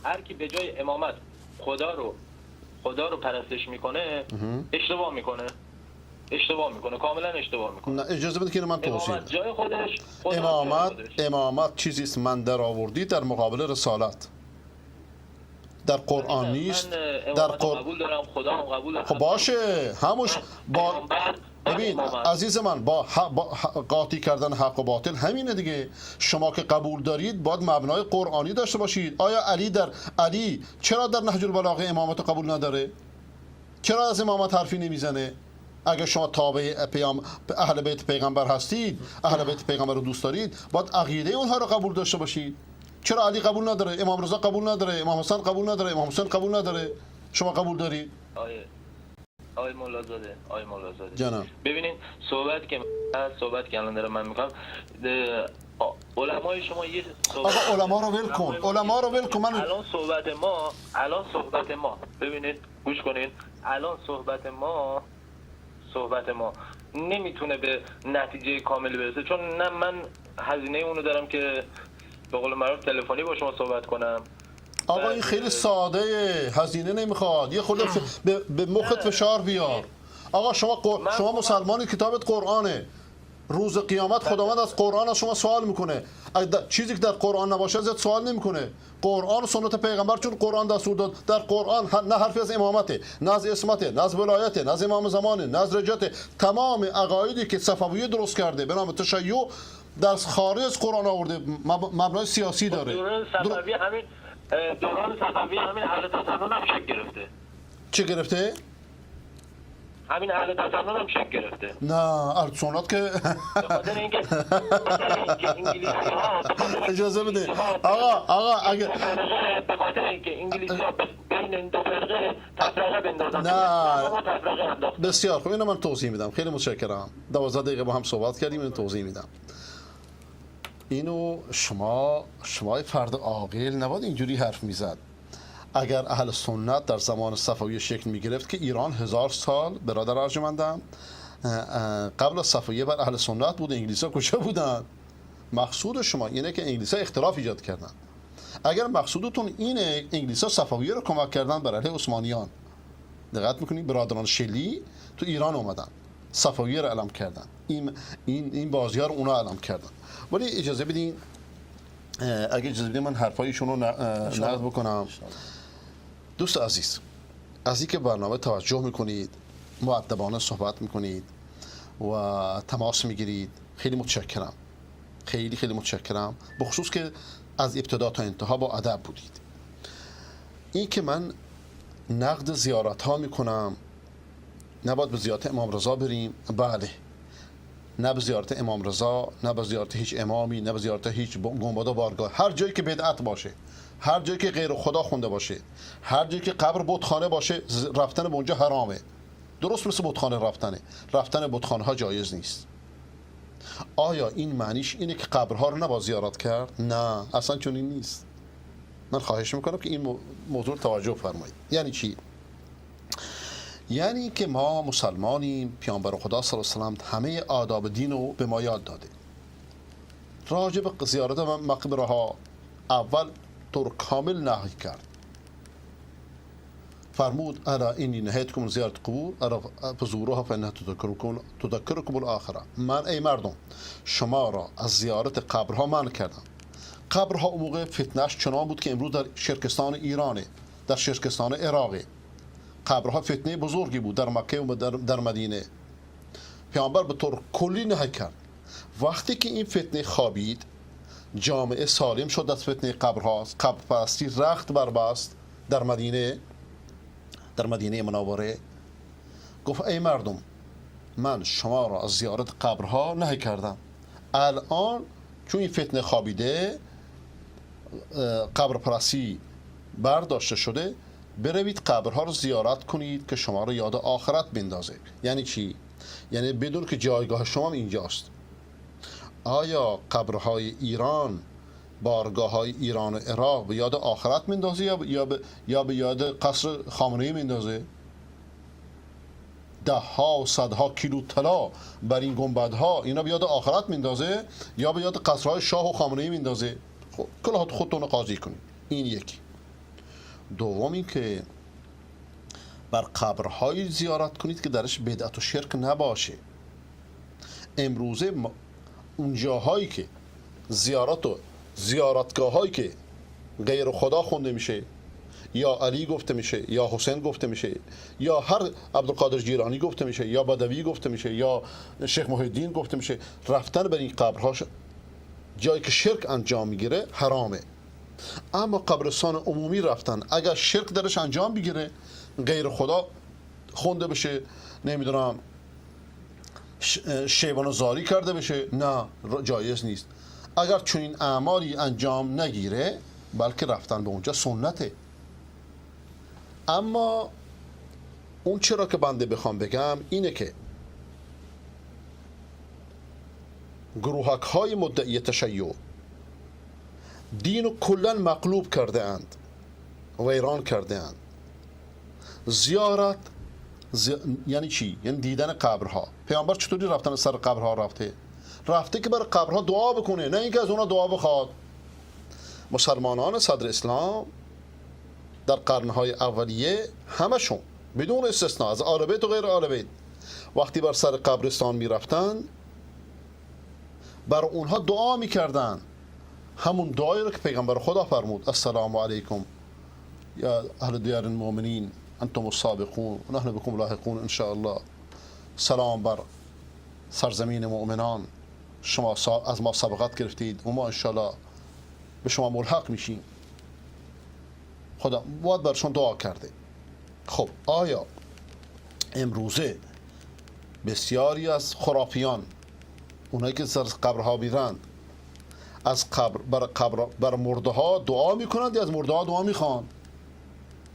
هر کی به جای امامت خدا رو پرستش میکنه اشتباه میکنه، کاملا اشتباه میکنه. نه اجازه بده که من توضیح بدم. جای خودش امامت چیزی است من در آوردی در مقابل رسالت. در قرآن نیست. در قبول دارم، خدا هم قبول دارم. خب باشه هموش با ببین عزیز من با قاطی کردن حق و باطل همینه دیگه. شما که قبول دارید باید مبنای قرآنی داشته باشید. آیا علی چرا در نهج البلاغه امامت قبول نداره؟ چرا از امامت حرفی نمیزنه؟ اگر شما تابع اهل بیت پیغمبر هستید، اهل بیت پیغمبر رو دوست دارید، باید عقیده اونها رو قبول داشته باشید. چرا علی قبول نداره؟ امام رضا قبول نداره؟ امام حسن قبول نداره؟ امام حسین قبول نداره؟ شما قبول دارید؟ آقای مولازاده جانم ببینین صحبت که الان دارم من میکنم، علمای شما یه آقا علما رو ول کن. من الان صحبت ما ببینید گوش کنین، الان صحبت ما نمیتونه به نتیجه کاملی برسه، چون نه من هزینه اونو دارم که به قول معروف تلفنی با شما صحبت کنم. آقا این خیلی ساده، هزینه نمیخواد، یه خورده به مخت فشار بیار. آقا شما مسلمانی، کتابت قرآنه. روز قیامت خداوند از قرآن از شما سوال میکنه. چیزی که در قرآن نباشه ازت سوال نمیکنه. قرآن و سنت پیغمبر، چون قرآن دستور داد. در قرآن نه حرفی از امامته، نه از عصمته، نه از ولایته، نه از امام زمانه، نه از رجعته. تمام عقایدی که صفویه درست کرده به نام تشیع در خارج از قرآن آورده، مبنای سیاسی داره. دوران صفوی همین حضرت حسن هم شکل گرفته. چه گرفته؟ همین اهل تسنن هم شکل گرفته. نه اهل سنت که به خاطر اینکه انگلیسی‌ها اجازه بده آقا اگه به خاطر اینکه انگلیسی‌ها بین این دو فرقه تفرقه بندازن. نه بسیار خوب، اینو من توضیح میدم. خیلی متشکرم. 12 دقیقه با هم صحبت کردیم، اینو توضیح میدم. اینو شما فرد عاقل نباید اینجوری حرف میزد. اگر اهل سنت در زمان صفویه شکل میگرفت که ایران 1000 سال برادر ارجمندم قبل از صفویه بر اهل سنت بود، انگلیس‌ها کجا بودن؟ مقصود شما اینه که انگلیس‌ها اختلاف ایجاد کردن. اگر مقصودتون اینه انگلیس‌ها صفویه رو کمک کردن بر علیه عثمانیان، دقت میکنید برادران شلی تو ایران اومدن صفویه رو علم کردن، این بازی‌ها رو اونا علم کردن. ولی اجازه بدین اگه اجازه بدین من حرفایشون رو نقد بکنم. دوست عزیز، از اینکه برنامه توجه میکنید، مؤدبانه صحبت میکنید و تماس میگیرید، خیلی متشکرم. خیلی متشکرم، به خصوص که از ابتدا تا انتها با ادب بودید. این که من نقد زیارت ها میکنم، نباید به زیارت امام رضا بریم، بله، نه به زیارت امام رضا، نه به زیارت هیچ امامی، نه به زیارت هیچ گنبد و بارگاه. هر جایی که بدعت باشه، هر جایی که غیر خدا خونده باشه، هر جایی که قبر بتخانه باشه، رفتن به اونجا حرامه. درست مثل بتخانه رفتن بتخانه ها جایز نیست. آیا این معنیش اینه که قبرها رو نباید زیارت کرد؟ نه، اصلا چنین نیست. من خواهش میکنم که این موضوع توجه فرمایید. یعنی چی؟ یعنی که ما مسلمانیم، پیامبر خدا صلی الله علیه و سلم همه آداب دین رو به ما یاد داده. راجع به زیارت مقبره ها اول طور کامل نهی کرد. فرمود الا اینی نهیتکم زیارت قبور الا فزوروها فانها تذکرکم الاخره. من ای مردم شما را از زیارت قبرها منع کردم. قبرها اون موقع فتنهش چنان بود که امروز در شرکستان ایرانه، در شرکستان عراقه. قبرها فتنه بزرگی بود در مکه و در مدینه. پیامبر به طور کلی نهی کرد. وقتی که این فتنه خوابید، جامعه سالم شد از فتنه قبرها، قبر پرستی رخت بربست در مدینه منوره. گفت ای مردم من شما را از زیارت قبرها نهی کردم. الان چون این فتنه خوابیده، قبر پرستی برداشته شده، بروید قبرها رو زیارت کنید که شما رو یاد آخرت بندازه. یعنی چی؟ یعنی بدون که جایگاه شما اینجاست. آیا قبرهای ایران، بارگاه‌های ایران و عراق به یاد آخرت میندازه یا به یاد قصر خامنه‌ای میندازه؟ ده ها و صدها کیلو طلا بر این گنبدها، اینا به یاد آخرت میندازه یا به یاد قصرهای شاه و خامنه‌ای میندازه؟ خب کلاه خودتون قاضی کنید. این یکی. دوم این که بر قبرهای زیارت کنید که درش بدعت و شرک نباشه. امروزه اون جاهایی که زیارتگاه هایی که غیر خدا خونده میشه، یا علی گفته میشه، یا حسین گفته میشه، یا هر عبدالقادر جیلانی گفته میشه، یا بدوی گفته میشه، یا شیخ محی الدین گفته میشه، رفتن به این قبرها جایی که شرک انجام میگیره حرامه. اما قبرستان عمومی رفتن اگر شرک درش انجام بگیره، غیر خدا خونده بشه، نمیدونم شیبان زاری کرده بشه، نه جایز نیست. اگر چنین اعمالی انجام نگیره، بلکه رفتن به اونجا سنته. اما اون چرا که بنده بخوام بگم اینه که گروهک های مدعی تشیع دین رو کلن مقلوب کرده اند، ویران کرده اند. زیارت یعنی چی؟ یعنی دیدن قبرها. پیامبر چطوری رفتن سر قبرها رفته که برای قبرها دعا بکنه، نه اینکه از اونا دعا بخواد. مسلمانان صدر اسلام در قرنهای اولیه همشون بدون استثناء، از آل بیت و غیر آل بیت، وقتی بر سر قبرستان می رفتن بر اونها دعا می کردن. همون دعایی رو که پیغمبر خدا فرمود السلام علیکم یا اهل دیار المؤمنین انتم السابقون و نحن بكم لاحقون ان شاء الله. سلام بر سرزمین مؤمنان، شما از ما سبقت گرفتید و ما ان شاء الله به شما ملحق میشیم. خدا باید برشون دعا کرده. خب آیا امروزه بسیاری از خرافیان، اونایی که سر قبرها میرن، از بر مرده ها دعا میکنند یا از مرده ها دعا میخوان؟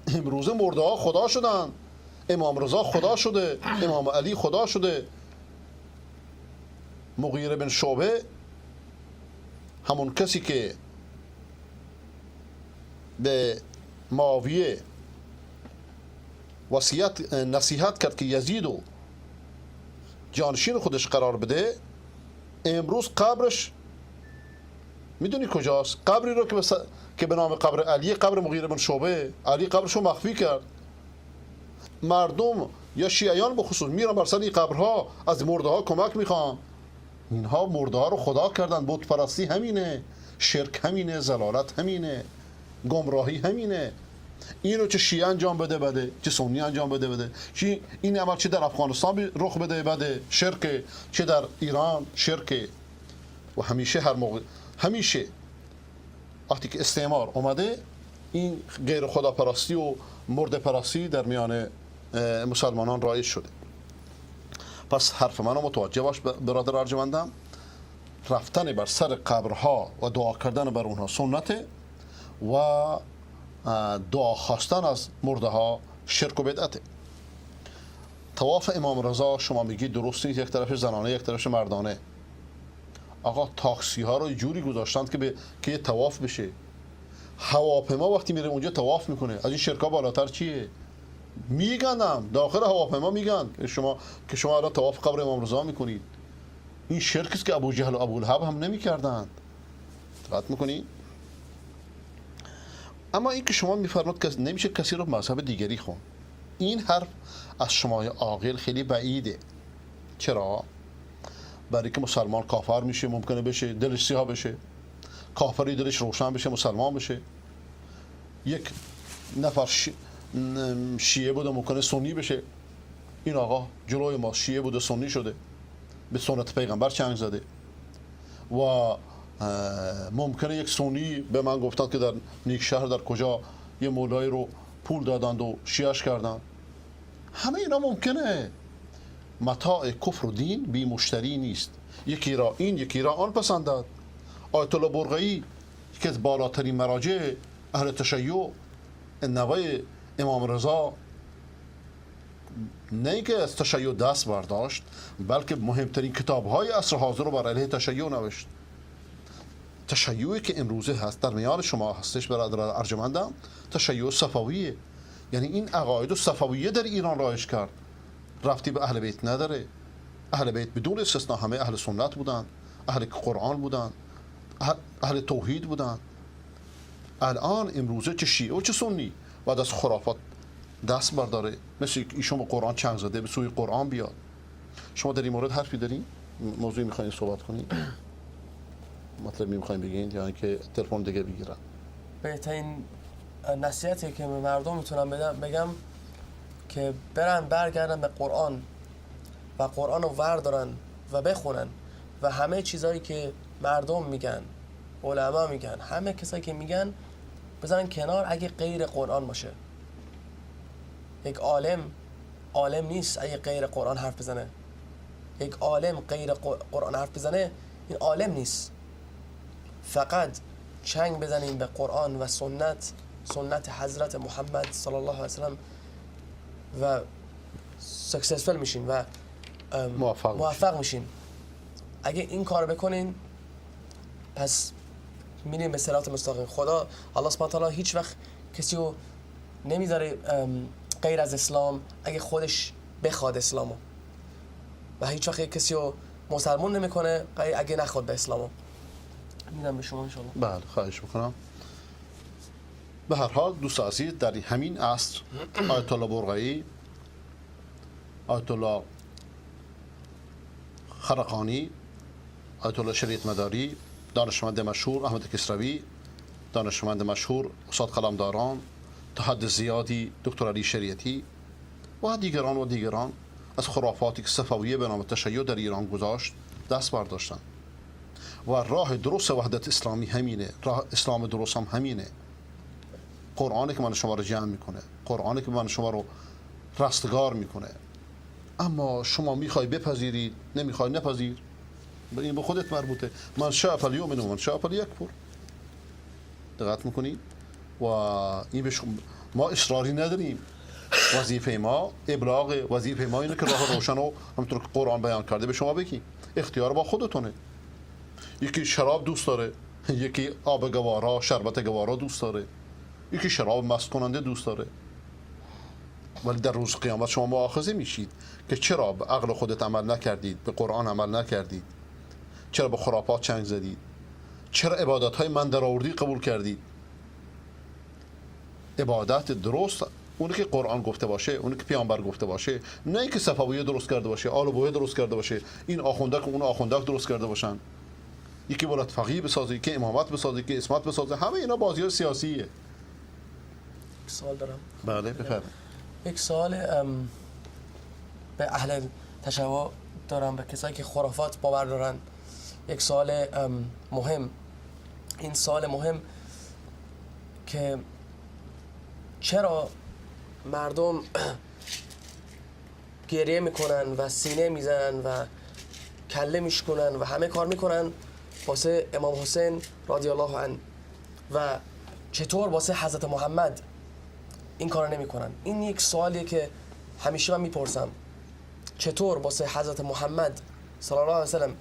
امروزه مرده ها خدا شدن. امام رضا خدا شده، امام علی خدا شده. مغیره بن شعبه، همون کسی که به معاویه نصیحت کرد که یزید و جانشین خودش قرار بده، امروز قبرش میدونی کجاست؟ قبری رو که به نام قبر علی، قبر مغیره بن شعبه، علی قبرش رو مخفی کرد. مردم یا شیعیان به خصوص میرن بر سر این قبرها، از مرده ها کمک میخوان. اینها مرده ها رو خدا کردن. بت پرستی همینه، شرک همینه، ضلالت همینه، گمراهی همینه. اینو چه شیعه انجام بده بده، چه سنی انجام بده بده. این عمل چه در افغانستان رخ بده بده، شرک، چه در ایران شرک. و همیشه هر موقع، همیشه وقتی که استعمار اومده، این غیر خدا پرستی و مرده پرستی در میان مسلمانان رایج شده. پس حرف منو متوجه باش برادر ارجمندم، رفتن بر سر قبرها و دعا کردن بر اونها سنته و دعا خواستن از مرده ها شرک و بدعته. طواف امام رضا شما میگید درست نیست، یک طرف زنانه یک طرف مردانه. آقا تاکسی ها رو جوری گذاشتند که یه طواف بشه. هواپیما وقتی میره اونجا طواف میکنه. از این شرکا بالاتر چیه؟ میگنم داخل هواپیما میگن که شما الان طواف قبر امام رضا میکنید. این شرکی است که ابو جهل و ابو لهب هم نمیکردند. دقت میکنید؟ اما این که شما میفرمایید که نمیشه کسی رو مذهب دیگری خون، این حرف از شما عاقل خیلی بعیده. چرا؟ برای که مسلمان کافر میشه، ممکنه بشه دلش سیاه بشه، کافری دلش روشن بشه، مسلمان بشه. یک نفر شیعه بود و ممکنه سنی بشه. این آقا جلوی ما شیعه بود و سنی شده، به سنت پیغمبر چنگ زده. و ممکنه یک سنی به من گفتند که در نیکشهر در کجا یه مولای رو پول دادند و شیعش کردند. همه اینا ممکنه. متاع کفر و دین بی مشتری نیست. یکی را این، یکی را آن پسندد. آیت الله برقعی که از بالاترین مراجع اهل تشیع، نوای امام رضا، نه اینکه از تشیع دست برداشت، بلکه مهمترین کتاب‌های عصر حاضر رو بر علیه تشیع نوشت. تشیعی که امروزه هست در میان شما هستش برادر ارجمندم، تشیع صفویه. یعنی این عقاید صفویه در ایران رایج کرد. رفتی به اهل بیت نداره. اهل بیت بدون استثناء همه اهل سنت بودن، اهل قرآن بودن، اهل توحید بودن. الان امروزه چه شیعه و چه سنی بعد از خرافات دست برداره، مثل ایشون به قرآن چنگ زده، به سوی قرآن بیاد. شما در این مورد حرفی دارین؟ موضوعی میخواین صحبت کنین؟ مطلبی میخواین بگین یا اینکه تلفن دیگه بگیرن؟ بهترین نصیحتی که به مردم میتونم بگم که برگردن به قرآن و قرآن رو وردارن و بخونن و همه چیزایی که مردم میگن، علما میگن، همه کسایی که میگن بزنن کنار اگه غیر قرآن باشه. یک عالم نیست اگه غیر قرآن حرف بزنه. یک عالم غیر قرآن حرف بزنه، این عالم نیست. فقط چنگ بزنیم به قرآن و سنت حضرت محمد صلی الله علیه وسلم و سکسسفل میشین و موفق میشین. اگه این کار بکنین پس میریم به صراط مستقیم. خدا الله سبحانه و تعالی هیچ وقت کسی رو نمیذاره غیر از اسلام اگه خودش بخواد اسلامو، و هیچ وقت کسی رو مسلمون نمیکنه اگه نخواد به اسلامو. میدم به شما ان شاء الله. بله خواهش میکنم. به هر حال دوست عزیز، در همین عصر آیت الله برقعی، آیت الله خرقانی، آیت الله شریعت مداری، دانشمند مشهور احمد کسروی، دانشمند مشهور استاد قلمداران، تا حد زیادی دکتر علی شریعتی و دیگران از خرافاتی که صفویه به نام تشیع در ایران گذاشت دست برداشتن. و راه درست وحدت اسلامی همینه، راه اسلام درست هم همینه. قرآنی که من شما رو جمع میکنه، قرآنی که من شما رو رستگار میکنه، اما شما میخوای بپذیرید، نمیخوای نپذیر، این به خودت مربوطه. من شاء فلیؤمن و من شاء فلیکفر. دقت میکنید؟ و این به ما اصراری نداریم. وظیفه ما ابلاغ، وظیفه ما اینه که راه روشن رو همونطور که قرآن بیان کرده به شما بگیم. اختیار با خودتونه. یکی شراب دوست داره، یکی آب گوارا، شربت گوارا دوست داره، یکی شراب مست کننده دوست داره. ولی در روز قیامت شما مؤاخذه میشید که چرا به عقل خودت عمل نکردید، به قرآن عمل نکردید، چرا به خرافات چنگ زدید، چرا عبادت‌های من درآوردی قبول کردید. عبادت درست اونی که قرآن گفته باشه، اونی که پیامبر گفته باشه، نه اینکه صفویه درست کرده باشه، آل بویه درست کرده باشه، این آخونده که اون آخونده درست کرده باشن، یکی ولایت فقیه بسازه، یکی امامت بسازه، یکی اسمت بسازه. همه اینا بازی‌های سیاسیه. سوال دارم. بله بفرمایید. یک سوال به اهل تشیع دارم، به کسایی که خرافات باور دارن. یک سوال مهم، این سوال مهم که چرا مردم گریه میکنن و سینه میزنن و کله میشکنن و همه کار میکنن واسه امام حسین رضی الله عنه و چطور واسه حضرت محمد این کار نمیکنن؟ این یک سوالیه که همیشه من میپرسم. چطور واسه حضرت محمد صلی الله علیه و سلم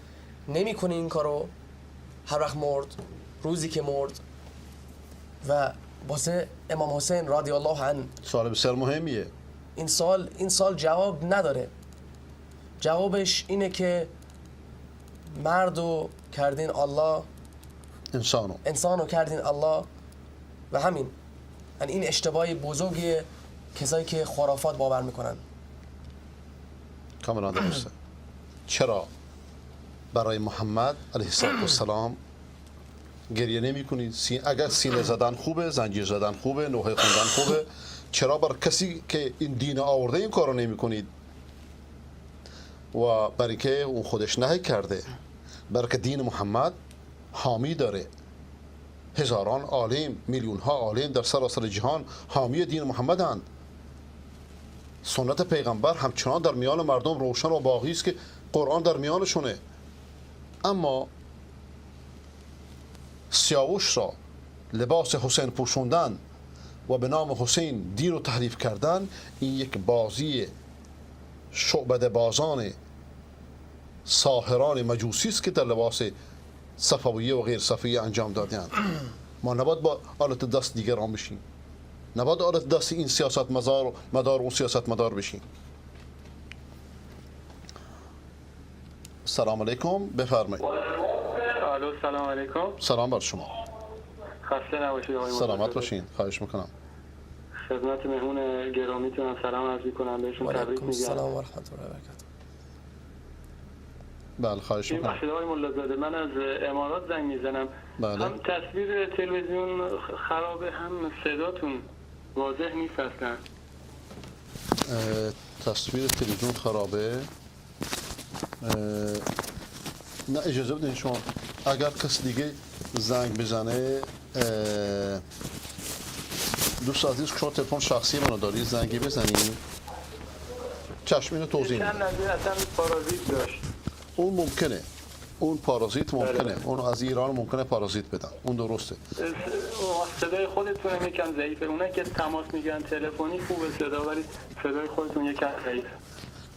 نمیکنی این کارو هر وقت مرد، روزی که مرد، و واسه امام حسین رضی الله عنه؟ سوال بسیار مهمیه. این سال جواب نداره. جوابش اینه که مردو کردین الله، انسانو کردین الله، و همین. این اشتباهی بزرگیه کسایی که خرافات باور میکنن. کاملا درسته. چرا برای محمد علیه السلام گریه نمی کنید؟ اگر سینه زدن خوبه، زنجیر زدن خوبه، نوحه خوندن خوبه، چرا برای کسی که این دین آورده این کارو نمی کنید؟ و برای که اون خودش نهی کرده، برای که دین محمد حامی داره. هزاران عالم، میلیون ها عالم در سراسر جهان حامی دین محمد هستند. سنت پیغمبر همچنان در میان مردم روشن و باقی است که قرآن در میانشونه. اما سیاوش را لباس حسین پوشوندن و به نام حسین دین رو تحریف کردن، این یک بازی شعبده بازان ساحران مجوسی است که در لباس صفویه و غیر صفویه انجام دادند. ما نباید با آلت دست دیگران بشیم، نباید آلت دست این سیاست مدار و سیاست مدار بشیم. سلام علیکم، بفرمایید. الو سلام علیکم. سلام بر شما. خسته نباشید آقای سلامت باشین. خواهش میکنم. خدمت مهمون گرامیتون سلام عرض میکنم، بهشون تبریک میگم. سلام و رحمت الله و برکاته. بله خواهش میکنم. بخشید آقای ملازاده، من از امارات زنگ میزنم. بله. هم تصویر تلویزیون خرابه، هم صداتون واضح نیست اصلا. تصویر تلویزیون خرابه. نه اجازه بدین شما اگر کس دیگه زنگ بزنه، دوست عزیز شما تلفن شخصی منو داری، زنگی بزنین. چشم اینو توضیح میدم. چند نظیر اصلا پارازیت داشت. اون ممکنه، اون پارازیت ممکنه، اون از ایران ممکنه پارازیت بدن، اون درسته. صدای خودتون یکم ضعیفه. اونایی که تماس میگیرن تلفنی خوبه صدا، ولی صدای خودتون یکم ضعیفه.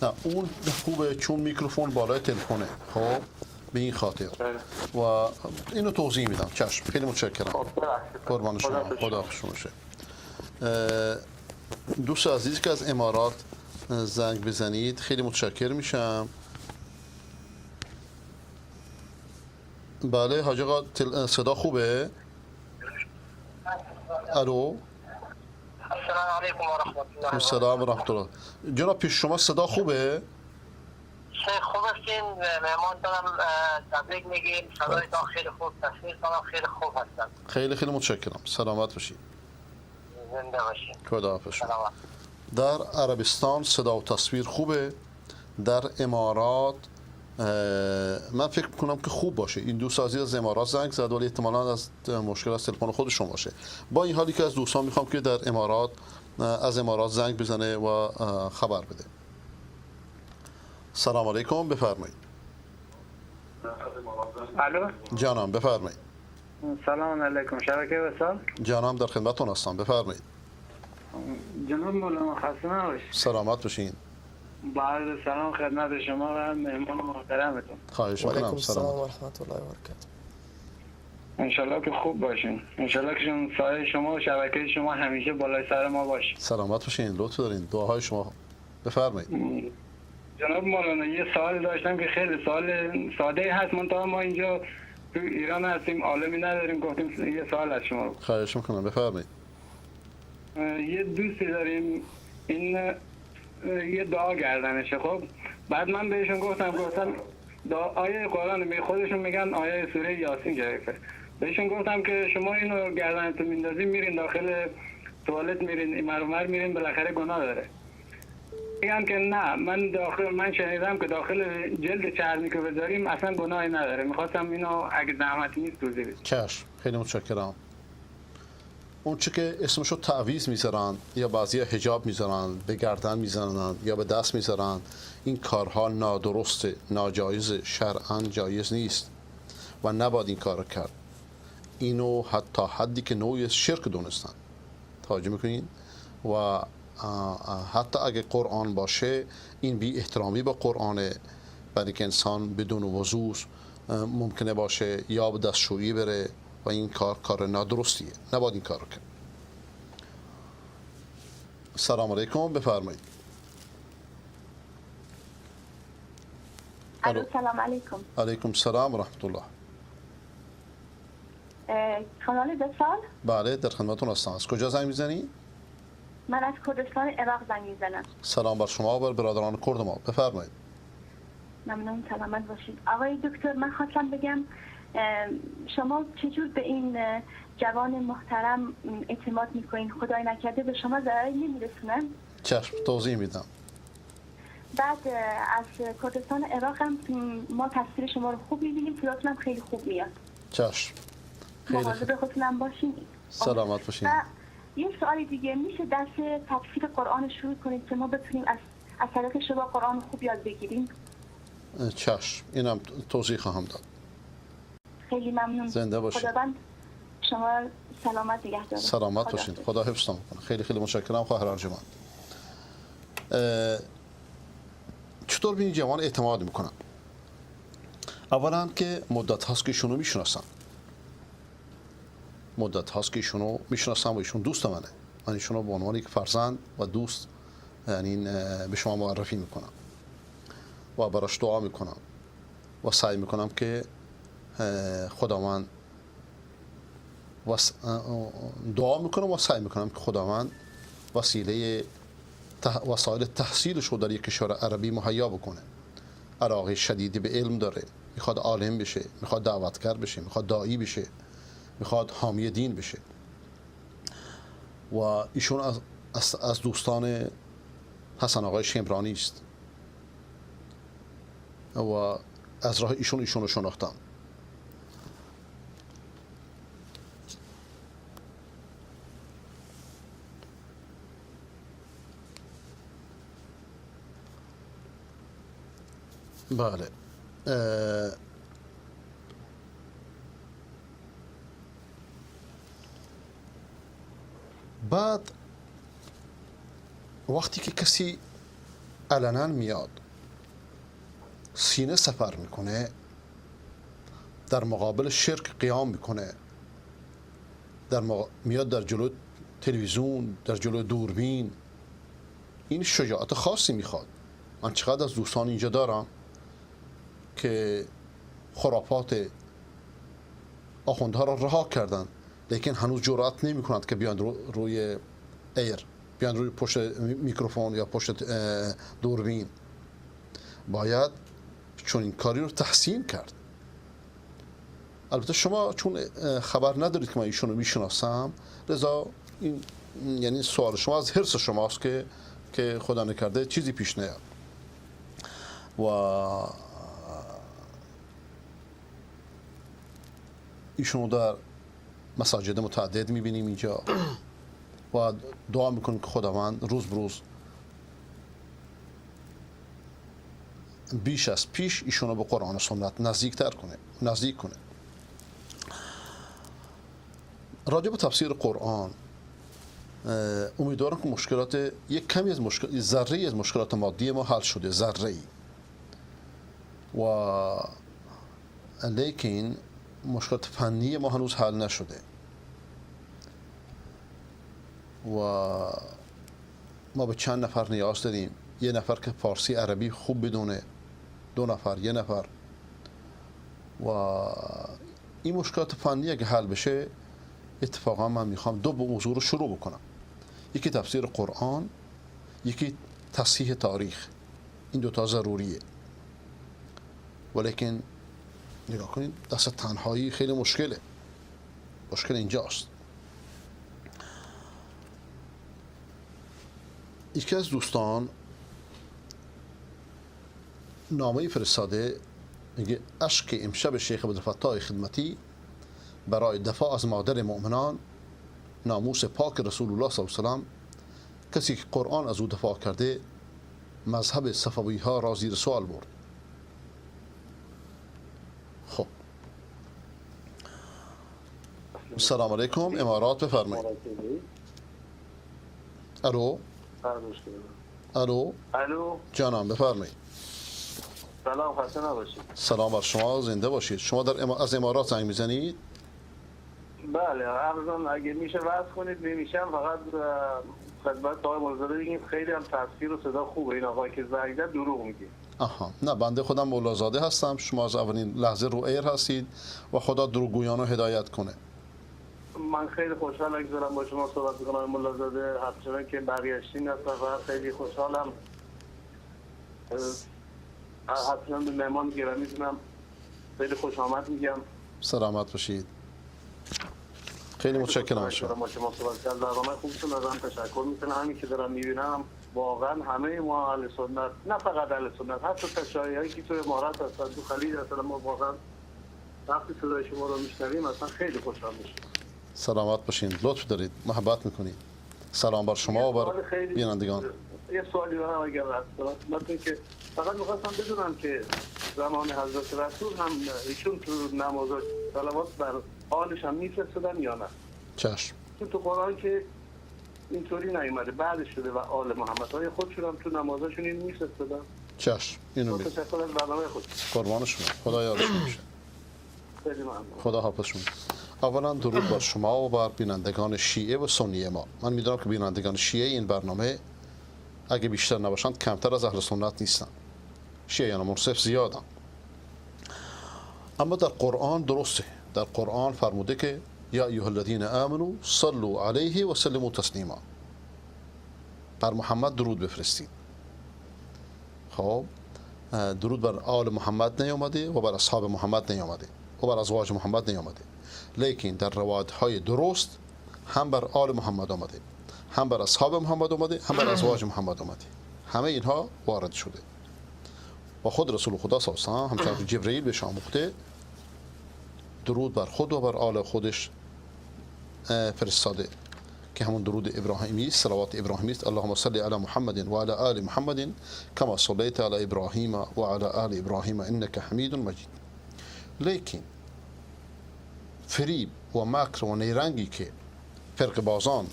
نه اون خوبه چون میکروفون بالای تلفنه، خب به این خاطر. و اینو توضیح میدم. چشم، خیلی متشکرم. قربان شما، خدا خوشتون باشه. دوست عزیزی که از امارات زنگ بزنید خیلی متشکر میشم. بله حاج آقا صدا خوبه؟ الو. السلام علیکم و رحمت الله. السلام و رحمت الله. جناب پیش شما صدا خوبه؟ شیخ خوب هستین، مهمان دارم، تبریک میگیم، صدایتان خیلی خوب، تصویرتان خیلی خوب هستن. خیلی خیلی متشکرم. سلامت باشید. زنده باشین. خداحافظ. در عربستان صدا و تصویر خوبه. در امارات من فکر میکنم که خوب باشه. این دوست عزیز از امارات زنگ زد ولی احتمالاً از مشکل از تلفن خودشون باشه. با این حالی که از دوستان میخوام که در امارات از امارات زنگ بزنه و خبر بده. سلام علیکم، بفرمایید. الو جانم بفرمایید. سلام علیکم، شبکه وصال. جانم در خدمتتون هستم، بفرمایید. جناب مولانا خسته نباشید. سلامت باشین. با عرض سلام خدمت شما و مهمان محترمتون. خواهش و علیکم میکنم. السلام و سلامت. رحمت الله و برکاته. انشالله که خوب باشین، انشالله که سایه شما و شبکه شما همیشه بالای سر ما باشه. سلامت باشین، لطف دارین. دعاهای شما. بفرمایید. جناب مولانا یه سوال داشتم که خیلی سوال ساده هست، منتها ما اینجا تو ایران هستیم، عالمی نداریم، گفتیم یه سوال از شما. خواهش میکنم، بفرمایید. یه دوستی داریم، این یه دعا گردنشه. خب بعد من بهشون گفتم آیه قرآن خودشون میگن آیه سوره یاسین گرفته. بهشون گفتم که شما اینو گردنتون میندازین میرین داخل توالت، میرین این مرمر میرین، بالاخره گناه داره. میگن که نه، من شنیدم که داخل جلد چرمی که بذاریم اصلا گناهی نداره. میخواستم اینو اگه زحمتی نیست توضیح بدید. چشم، خیلی متشکرم. اون چه که اسمشو تعویض میذارن یا بعضی حجاب میذارن، به گردن میزنن یا به دست میذارن، این کارها نادرسته، ناجایز، شرعاً جایز نیست و نباید این کار کرد. اینو حتی حدی که نوعی شرک دونستن. توجه میکنین؟ و حتی اگه قرآن باشه این بی احترامی به قرآنه، برای که انسان بدون وضو ممکنه باشه یا به دستشویی بره و این کار نادرستیه، نباید این کار کرد. سلام علیکم، بفرمایید. الو سلام علیکم. علیکم السلام و رحمت الله. کانال وصال؟ بله در خدمتتون هستم. از کجا زنگ میزنی؟ من از کردستان عراق زنگ میزنم. سلام بر شما و بر برادران کرد ما، بفرمایید. ممنون، سلامت باشید. آقای دکتر من خواستم بگم شما چجور به این جوان محترم اعتماد میکنین؟ خدای نکرده به شما ضرری نمیرسونن؟ چشم، توضیح میدم. بعد از کردستان عراق هم ما تصویر شما رو خوب میبینیم، صداتون هم خیلی خوب میاد. چشم، خیلی مواظب خودتون باشین. سلامت باشین. یه سوال دیگه، میشه درس تفسیر قرآن شروع کنید که ما بتونیم از طریق شما قرآن خوب یاد بگیریم؟ چشم، اینم توضیح خواهم داد. خیلی ممنون. زنده باشید. خداوند شما سلامت نگه داره. سلامت باشین. خدا حفظتون کنه. خیلی خیلی متشکرم خواهر ارجمند. چطور به این جوان اعتماد میکنم؟ اولا که مدت هاست که ایشونو میشناسم. مدت هاست که ایشونو میشناسم و ایشون دوست منه. من ایشونو به عنوان یک فرزند و دوست یعنی به شما معرفی میکنم و براش دعا میکنم و سعی میکنم که خداوند دعا میکنم و سعی میکنم که خداوند وسایل تحصیلش رو در یک کشور عربی مهیا بکنه. علاقه شدیدی به علم داره، میخواد عالم بشه، میخواد دعوتگر بشه، میخواد داعی بشه، میخواد حامی دین بشه و ایشون از دوستان حسن آقای شمرانی است و از راه ایشون رو شناختم. بله. بعد وقتی که کسی علنا میاد سینه سپر میکنه، در مقابل شرک قیام میکنه، میاد در جلو تلویزیون، در جلو دوربین، این شجاعت خاصی میخواد. من چقدر از دوستان اینجا دارم که خرافات آخوندها را رها کردن، لیکن هنوز جرأت نمی کنند که بیان روی ایر، بیان روی پشت میکروفون یا پشت دوربین. باید چون این کاری رو تحسین کرد. البته شما چون خبر ندارید که من ایشون رو میشناسم، لذا این یعنی سوال شما از حرص شماست که خدا نکرده چیزی پیش نیاد. و ایشون رو در مساجد متعدد میبینیم اینجا و دعا میکنیم که خداوند روز بروز بیش از پیش ایشونو به قرآن و سنت نزدیک کنه. راجع به تفسیر قرآن امیدوارم که مشکلات یک کمی از ذره از مشکلات مادی ما حل شده، ذره‌ای، و لیکن مشکلات فنی ما هنوز حل نشده و ما به چند نفر نیاز داریم. یه نفر که فارسی عربی خوب بدونه، 2 نفر، 1 نفر، و این مشکلات فنی اگه حل بشه اتفاقا من میخوام 2 موضوع رو شروع بکنم. یکی تفسیر قرآن، یکی تصحیح تاریخ. این 2 تا ضروریه، ولیکن نگاه کنید دست تنهایی خیلی مشکله. مشکل اینجاست. یکی از دوستان نامه فرستاده، میگه اشک امشب شیخ عبدالفتاح خدمتی برای دفاع از مادر مؤمنان، ناموس پاک رسول الله صلی الله علیه و سلم، کسی که قرآن از او دفاع کرده مذهب صفوی ها را زیر سوال برد. خب السلام علیکم، امارات بفرمایید. الو جانم بفرمایید. سلام، خسته نباشید. سلام بر شما، زنده باشید. شما از امارات زنگ میزنید؟ بله، ارزان اگه میشه وصل کنید. نمیشم فقط خدمت آقای مولازاده بگیم خیلی هم تصویر و صدا خوبه. این آقای که زنگ زد دروغ میگه. آها، نه، بنده خودم مولازاده هستم. شما از اولین لحظه رو ایر هستید و خدا دروغگویان رو هدایت کنه. من خیلی خوشحالم که دارم با شما صحبت می‌کنم آقای مولازاده. همچنان که بقیه‌شین هستم و خیلی خوشحالم. حتما به مهمان گرامیتونم خیلی خوش آمد میگم. سلامت باشید. خیلی متشکرم از شما. با شما صحبت کردم. برنامه خوبتون ازم تشکر میکنم. همین که دارم میبینم واقعا همه ما اهل سنت، نه فقط اهل سنت، حتی تشیعی که تو امارات هستن، تو خلیج هستن، ما واقعا وقتی صدای شما رو میشنویم اصلا خیلی خوشحال میشیم. سلامت باشین. لطف دارید، محبت میکنید. سلام بر شما و بر بینندگان. یه سوالی دارم اگر هست که فقط میخواستم بدونم که زمان حضرت رسول هم ایشون تو نمازاش صلوات بر آلش هم میفرستادن یا نه؟ چشم. تو قرآن که اینطوری نیومده، بعدش شده و آل محمد های خودشون هم تو نمازاشون این میفرستادن. چشم. اینو میگم. تشکر از برنامه خود. قربان شما. خدا یارشون باشه. خیلی ممنون. خدا حافظ شما. اولا درود بر شما و بر بینندگان شیعه و سنی ما. من میدونم که بینندگان شیعه این برنامه اگه بیشتر نباشند کمتر از اهل سنت نیستن. شیعیان منصف زیادن. اما در قرآن درسته. در قرآن فرموده که یا ایها الذین آمنوا صلوا علیه و سلموا تسلیما. بر محمد درود بفرستید. خب درود بر آل محمد نیامده و بر اصحاب محمد نیامده و بر ازواج محمد نیامده، لیکن در روایت های درست هم بر آل محمد آمده، هم بر اصحاب محمد آمده، هم بر ازواج محمد آمده. همه اینها وارد شده و خود رسول خدا صلی الله علیه و آله همچنان که جبرئیل بهش آموخته درود بر خود و بر آل خودش فرستاده که همون درود ابراهیمی است، صلوات ابراهیمی است. اللهم صل علی محمد و علی آل محمد کما صلیت علی ابراهیم و علی آل ابراهیم انک حمید مجید. لیکن فریب و مکر و نیرنگی که فرق بازان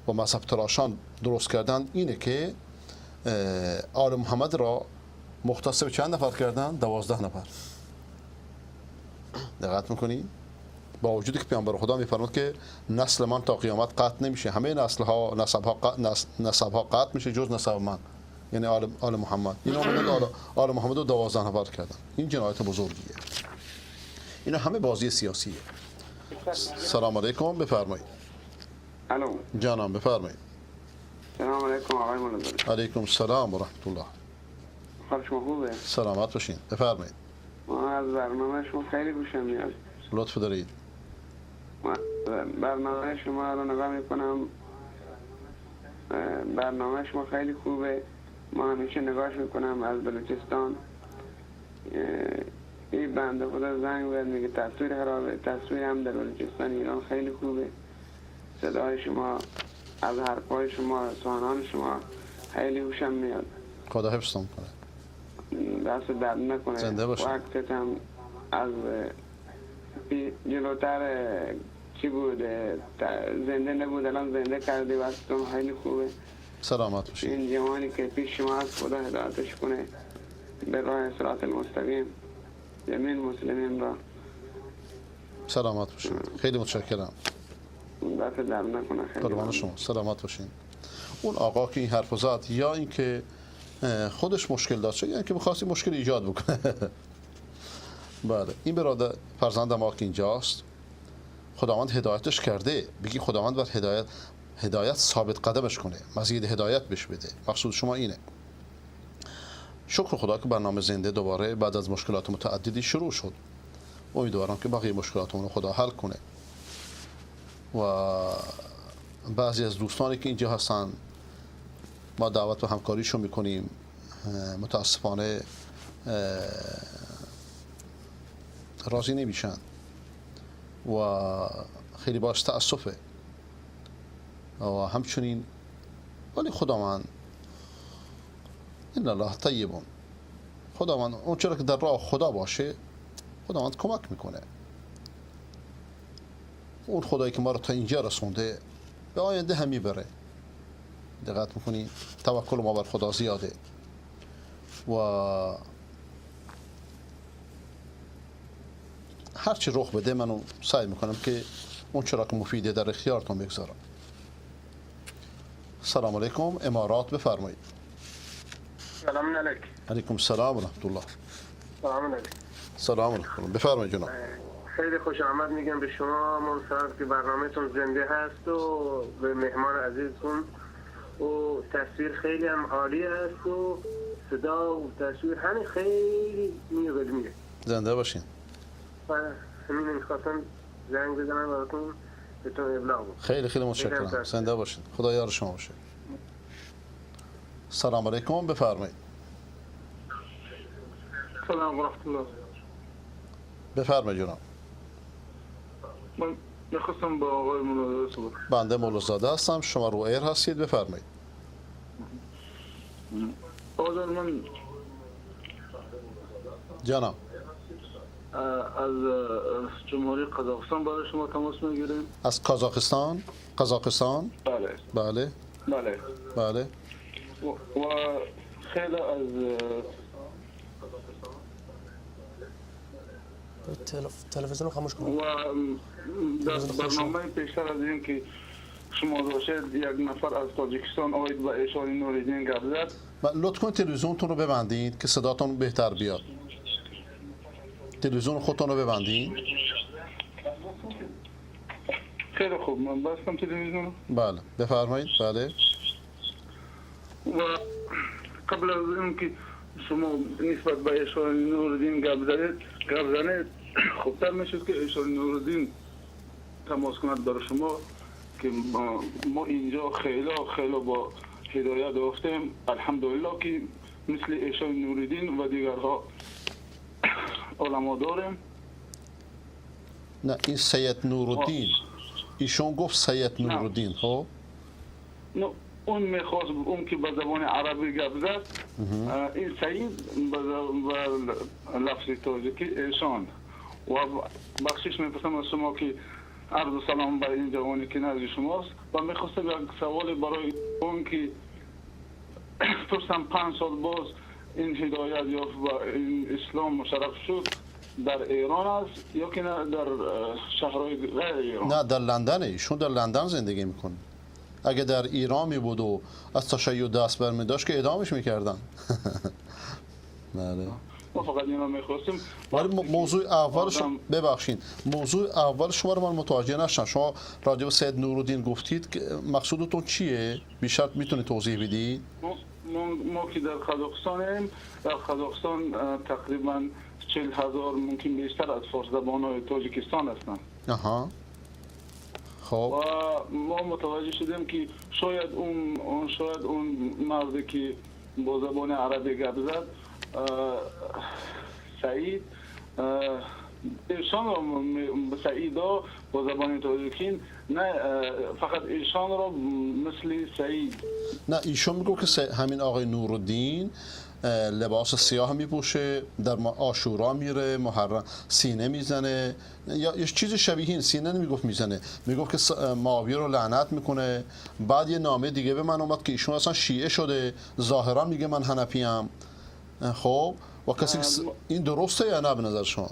و مذهب تراشان درست کردن اینه که آل محمد را مختص به چند نفر کردن؟ 12 نفر. دقت میکنی؟ با وجودی که پیامبر خدا میفرماد که نسل من تا قیامت قطع نمیشه، همه نسب ها قطع میشه جز نسب من، یعنی آل محمد. این آل محمد رو 12 نفر کردن. این جنایت بزرگیه. اینا همه بازی سیاسیه. سلام علیکم، بفرمایید. الو جانم بفرمایید. سلام علیکم آقای مولازاده. علیکم السلام و رحمت الله. حال شما خوبه؟ سلامت باشین. بفرمایید. ما از برنامه شما خیلی خوشم میاد. لطف دارید. برنامه شما رو نگاه میکنم، برنامه شما خیلی خوبه. ما همیشه نگاهش میکنم از بلوچستان. این بنده خدا زنگ برد میگه تصویر خرابه. تصویر هم در بلوچستان ایران خیلی خوبه. صدای شما از حرفای شما، سخنان شما خیلی خوشم میاد. خدا حفظتون کنه. دست درد نکنه. زنده باشین. وقتت هم از جلوتر چی بود زنده نبود، الان زنده کردی. وقتتون خیلی خوبه. سلامت باشین. این جوانی که پیش شما هست خدا هدایتش کنه به راه صراط المستقیم، جمیع مسلمین را. سلامت باشین. خیلی متشکرم. دست درد نکنه. خیلی قربان شما. سلامت باشین. اون آقا که این حرف زد یا اینکه خودش مشکل داشت یا اینکه می‌خواست مشکل ایجاد بکنه. بله، این برادر فرزند ما که اینجاست، خداوند هدایتش کرده. بگی خداوند بر هدایت ثابت قدمش کنه، مزید هدایت بهش بده. مقصود شما اینه. شکر خدا که برنامه زنده دوباره بعد از مشکلات متعددی شروع شد. امیدوارم که بقیه مشکلاتمون رو خدا حل کنه. و بعضی از دوستانی که اینجا هستن ما دعوت و همکاریشون میکنیم، متاسفانه راضی نمیشن و خیلی باعث تأسفه. و همچنین ولی خداوند ان الله طیبون، خداوند اون چرا که در راه خدا باشه خداوند کمک میکنه. اون خدایی که ما رو تا اینجا رسونده به آینده هم میبره. دقت میکنی؟ توکل ما بر خدا زیاده و هرچی رخ بده منو سعی میکنم که اون چرا که مفیده در اختیارتون بگذارم. سلام علیکم. امارات بفرمایید. سلام علیکم. علیکم السلام و رحمت الله. سلام علیکم. سلام علیکم. بفرمایید جناب. خیلی خوش آمد میگم به شما. منصرف که برنامهتون زنده هست و به مهمان عزیزتون و تصویر خیلی هم عالی هست و صدا و تصویر همین خیلی میگه. زنده باشین. همین میخواستم زنگ بزنم براتون بهتون ابلاغ بود. خیلی خیلی متشکرم. زنده باشین. خدا یار شما باشه. سلام علیکم. بفرمایید. سلام و رحمت الله. بفرمایید جناب. من میخواستم با آقای مولازاده صحبت. بنده مولازاده هستم. شما رو ایر هستید. بفرمایید. آقای من جناب از جمهوری قزاقستان برای شما تماس میگیریم. از قزاقستان؟ بله. بله. بله. بله. و خیلی از تلویزیون رو خاموش کنید. و در برنامه پیشتر از این که شما داشتید یک نفر از تاجیکستان آید و ایشان نوریدین گپ زد. لطف کنید تلویزیونتون رو ببندید که صداتون بهتر بیاد. تلویزیون خودتون رو ببندید. خیلی خوب، من بستم تلویزیون. بله بفرمایید. بله. و قبل از این که شما نسبت به ایشان نوریدین گپ زنید خوبتر میشد که ایشان نوریدین تماس کند برای شما که ما اینجا خیلی با هدایت افتیم. الحمدلله که مثل ایشان نوریدین و دیگرها علما داریم. نه این سید نورالدین، ایشون گفت سید نورالدین. خب نه اون میخواست اون که به زبان عربی گپ زد این سید و لفظ تاجیکی ایشان. و بخشش میپرسم از شما که عرض سلام به این جوانی که نزد شماست و میخواستم یک سوال برای اون که پرسم 5 سال باز این هدایت یا این اسلام مشرف شد در ایران است یا که نه در شهرهای غیر ایران؟ نه در لندن. ایشون در لندن زندگی میکنه. اگه در ایران می بود و از تشیع دست برمی داشت که اعدامش میکردن. بله. ما فقط اینا میخواستیم. ولی موضوع اولش ببخشید، موضوع اول شما رو من متوجه نشدم. شما راجع به سید نورالدین گفتید که مقصودتون چیه؟ بیشتر میتونید توضیح بدید؟ ما که در قزاقستانیم، در قزاقستان تقریبا 40,000 ممکن بیشتر از فارس زبان‌های تاجیکستان هستند. آها. خب و ما متوجه شدیم که شاید اون مردی که با زبان عربی گپ زد سعید ایشان را سعیدا با زبان تاجیکی نه فقط ایشان را مثل سعید. نه ایشون میگفت که همین آقای نورالدین لباس سیاه میپوشه، در عاشورا میره، محرم سینه میزنه یا یه چیز شبیه این، سینه نمیگفت میزنه، میگفت که معاویه رو لعنت میکنه. بعد یه نامه دیگه به من اومد که ایشون اصلا شیعه شده، ظاهرا میگه من حنفی ام. خب و کسی این درسته یا نه به نظر شما؟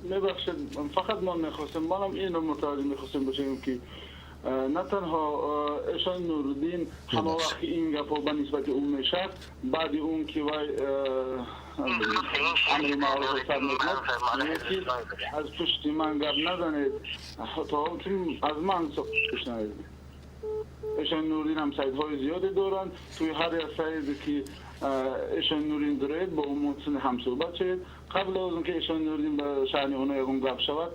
میبخشید فقط ما میخواستم منم اینو متوجه میخواستم بشیم که نه تنها ایشان نورالدین همه وقت این گپ به نسبت اون میشد، بعد اون که وای امر معروف سر میکند از پشت من گپ نزنید تا چون از من سوالش نهید. ایشان نورالدین هم سایدهای زیادی دارند، توی هر یک ساید که ایشان نورالدین دارید با اون متن هم صحبت شد. قبل از اینکه ایشان نورالدین به شأن اون یکم گپ شود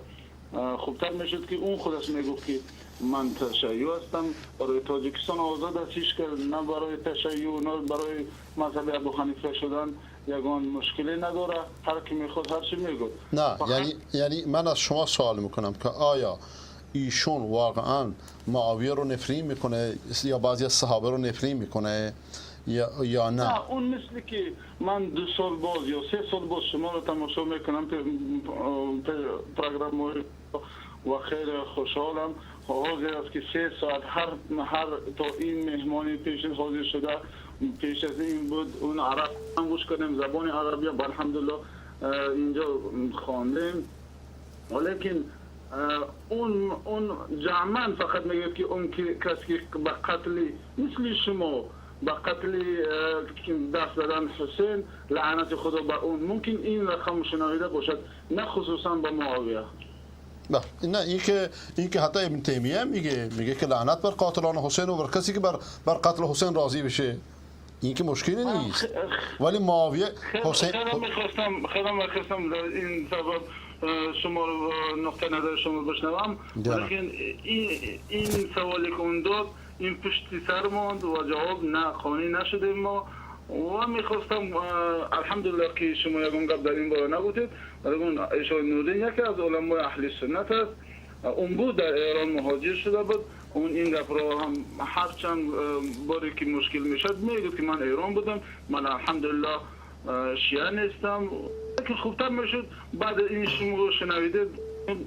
خوبتر میشد که اون خودش میگفت که من تشیع هستم، برای تاجیکستان آزاد هستیش که نه برای تشیع نه برای مذهب ابو حنیفه شدن یگان مشکلی نداره، هر کی میخواد هر چی میگه. نه یعنی من از شما سوال میکنم که آیا ایشون واقعا معاویه رو نفرین میکنه یا بعضی از صحابه رو نفرین میکنه یا نه؟ نه اون مثل که من 2 سال باز یا 3 سال باز شما رو تماشا میکنم پروگرام و خیلی خوشحالم. حاضر است که 3 ساعت هر تا این مهمانی پیش حاضر شده، پیش از این بود اون عرب هم گوش کردیم، زبان عربی الحمدلله اینجا خواندیم، ولیکن اون جمعاً فقط میگه که اون کسی که به قتل مثل شما به قتل دست دادن حسین لعنت خدا به اون، ممکن این رقم شنیده باشد، نه خصوصا به معاویه. نه این که حتی ابن تیمیه میگه که لعنت بر قاتلان حسین و بر کسی که بر قتل حسین راضی بشه. این که مشکلی نیست، ولی معاویه حسین خیلی میخواستم در این سبب شما رو نقطه نظر شما بشنوم، لیکن این سوالی که اون داد این پشتی سر ماند و جواب نه خانی نشده ما و میخواستم الحمدلله که شما یکم گپ در این باره نبودید، ولی ایشان نورالدین یکی از علمای اهل سنت است، اون بود در ایران مهاجر شده بود، اون این گپ را هم هر چند باری که مشکل میشد میگه که من ایران بودم، من الحمدلله شیعه نیستم، که خوبتر میشد بعد این شما رو شنویده